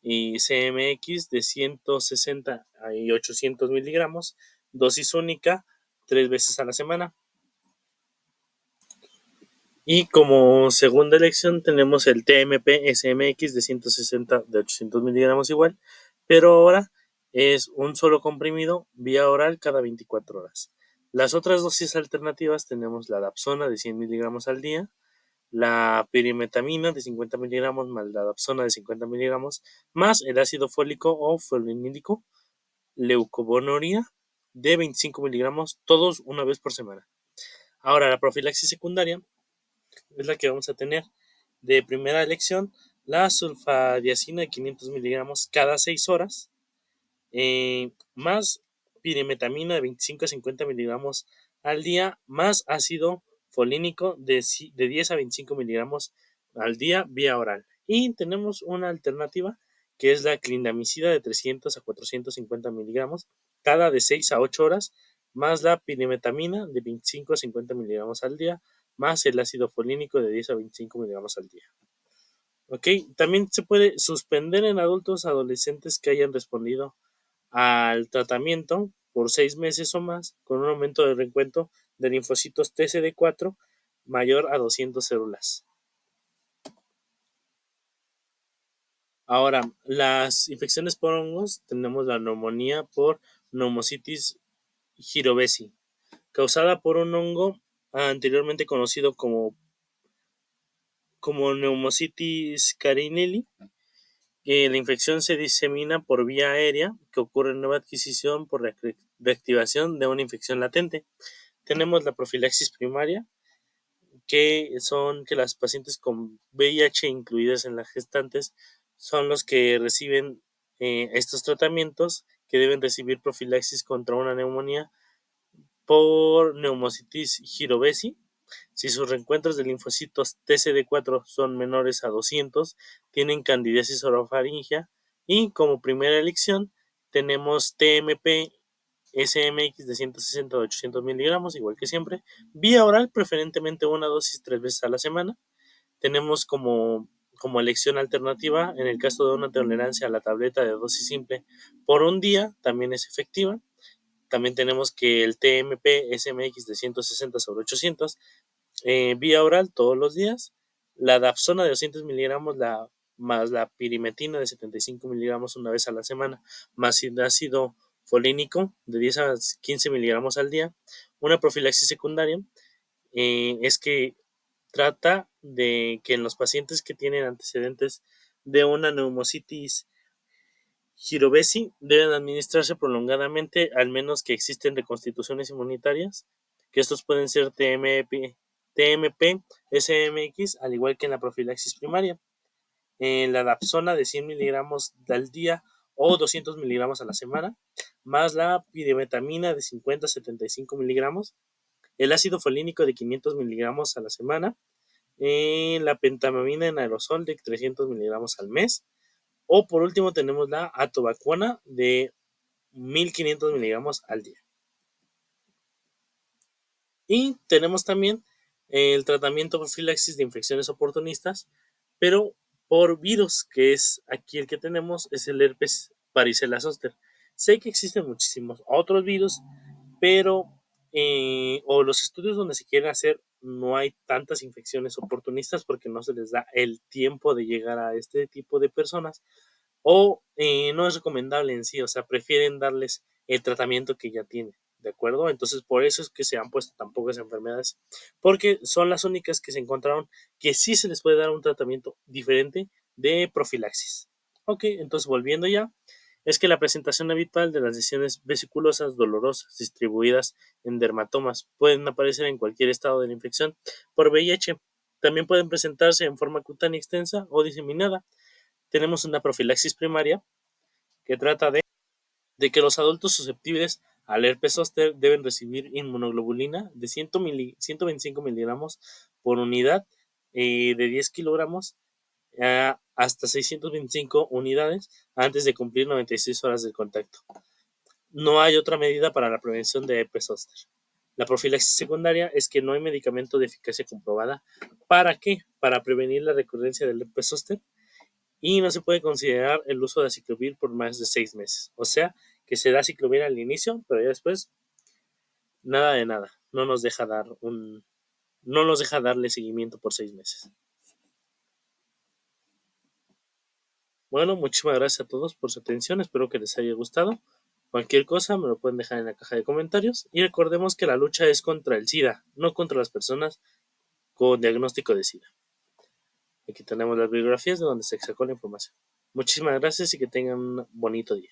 y CMX de 160 y 800 miligramos, dosis única, 3 veces a la semana. Y como segunda elección tenemos el TMP SMX de 160 de 800 miligramos igual, pero ahora es un solo comprimido vía oral cada 24 horas. Las otras dosis alternativas tenemos la dapsona de 100 miligramos al día, la pirimetamina de 50 miligramos más la dapsona de 50 miligramos, más el ácido fólico o folinílico, leucovonoria de 25 miligramos, todos una vez por semana. Ahora, la profilaxis secundaria es la que vamos a tener. De primera elección, la sulfadiazina de 500 miligramos cada 6 horas, más pirimetamina de 25 a 50 miligramos al día, más ácido folínico de 10 a 25 miligramos al día vía oral. Y tenemos una alternativa que es la clindamicida de 300 a 450 miligramos cada de 6 a 8 horas, más la pirimetamina de 25 a 50 miligramos al día, más el ácido folínico de 10 a 25 miligramos al día. ¿Ok? También se puede suspender en adultos adolescentes que hayan respondido al tratamiento por 6 meses o más con un aumento de recuento de linfocitos TCD4 mayor a 200 células. Ahora, las infecciones por hongos, tenemos la neumonía por Pneumocystis jirovecii, causada por un hongo anteriormente conocido como Pneumocystis carinelli. La infección se disemina por vía aérea, que ocurre en nueva adquisición por reactivación de una infección latente. Tenemos la profilaxis primaria, que son que las pacientes con VIH incluidas en las gestantes son los que reciben estos tratamientos, que deben recibir profilaxis contra una neumonía por Pneumocystis jirovecii. Si sus reencuentros de linfocitos TCD4 son menores a 200, tienen candidiasis orofaringea. Y como primera elección tenemos TMP SMX de 160 a 800 miligramos, igual que siempre, vía oral, preferentemente una dosis 3 veces a la semana. Tenemos como elección alternativa, en el caso de una tolerancia a la tableta de dosis simple por un día, también es efectiva. También tenemos que el TMP SMX de 160/800 vía oral todos los días, la dapsona de 200 miligramos más la pirimetina de 75 miligramos una vez a la semana, más el ácido folínico de 10 a 15 miligramos al día. Una profilaxis secundaria es que trata de que en los pacientes que tienen antecedentes de una neumocitis girovesi deben administrarse prolongadamente, al menos que existen reconstituciones inmunitarias, que estos pueden ser TMP, SMX, al igual que en la profilaxis primaria. En la dapsona de 100 miligramos al día o 200 miligramos a la semana, más la pirimetamina de 50 a 75 miligramos, el ácido folínico de 500 miligramos a la semana, la pentamamina en aerosol de 300 miligramos al mes, o por último tenemos la atovaquona de 1500 miligramos al día. Y tenemos también el tratamiento profilaxis de infecciones oportunistas, pero por virus, que es aquí el que tenemos, es el herpes varicela zoster. Sé que existen muchísimos otros virus, pero o los estudios donde se quieren hacer no hay tantas infecciones oportunistas porque no se les da el tiempo de llegar a este tipo de personas, o no es recomendable en sí, o sea, prefieren darles el tratamiento que ya tienen, ¿de acuerdo? Entonces, por eso es que se han puesto tan pocas enfermedades, porque son las únicas que se encontraron que sí se les puede dar un tratamiento diferente de profilaxis. Ok, entonces volviendo ya, es que la presentación habitual de las lesiones vesiculosas dolorosas distribuidas en dermatomas pueden aparecer en cualquier estado de la infección por VIH. También pueden presentarse en forma cutánea extensa o diseminada. Tenemos una profilaxis primaria que trata de que los adultos susceptibles al herpes zóster deben recibir inmunoglobulina de 125 miligramos por unidad de 10 kilogramos hasta 625 unidades antes de cumplir 96 horas de contacto. No hay otra medida para la prevención de herpes zóster. La profilaxis secundaria es que no hay medicamento de eficacia comprobada. ¿Para qué? Para prevenir la recurrencia del herpes zóster, y no se puede considerar el uso de aciclovir por más de 6 meses. O sea, que se da aciclovir al inicio, pero ya después nada de nada. No nos deja darle seguimiento por 6 meses. Bueno, muchísimas gracias a todos por su atención. Espero que les haya gustado. Cualquier cosa me lo pueden dejar en la caja de comentarios. Y recordemos que la lucha es contra el SIDA, no contra las personas con diagnóstico de SIDA. Aquí tenemos las bibliografías de donde se sacó la información. Muchísimas gracias y que tengan un bonito día.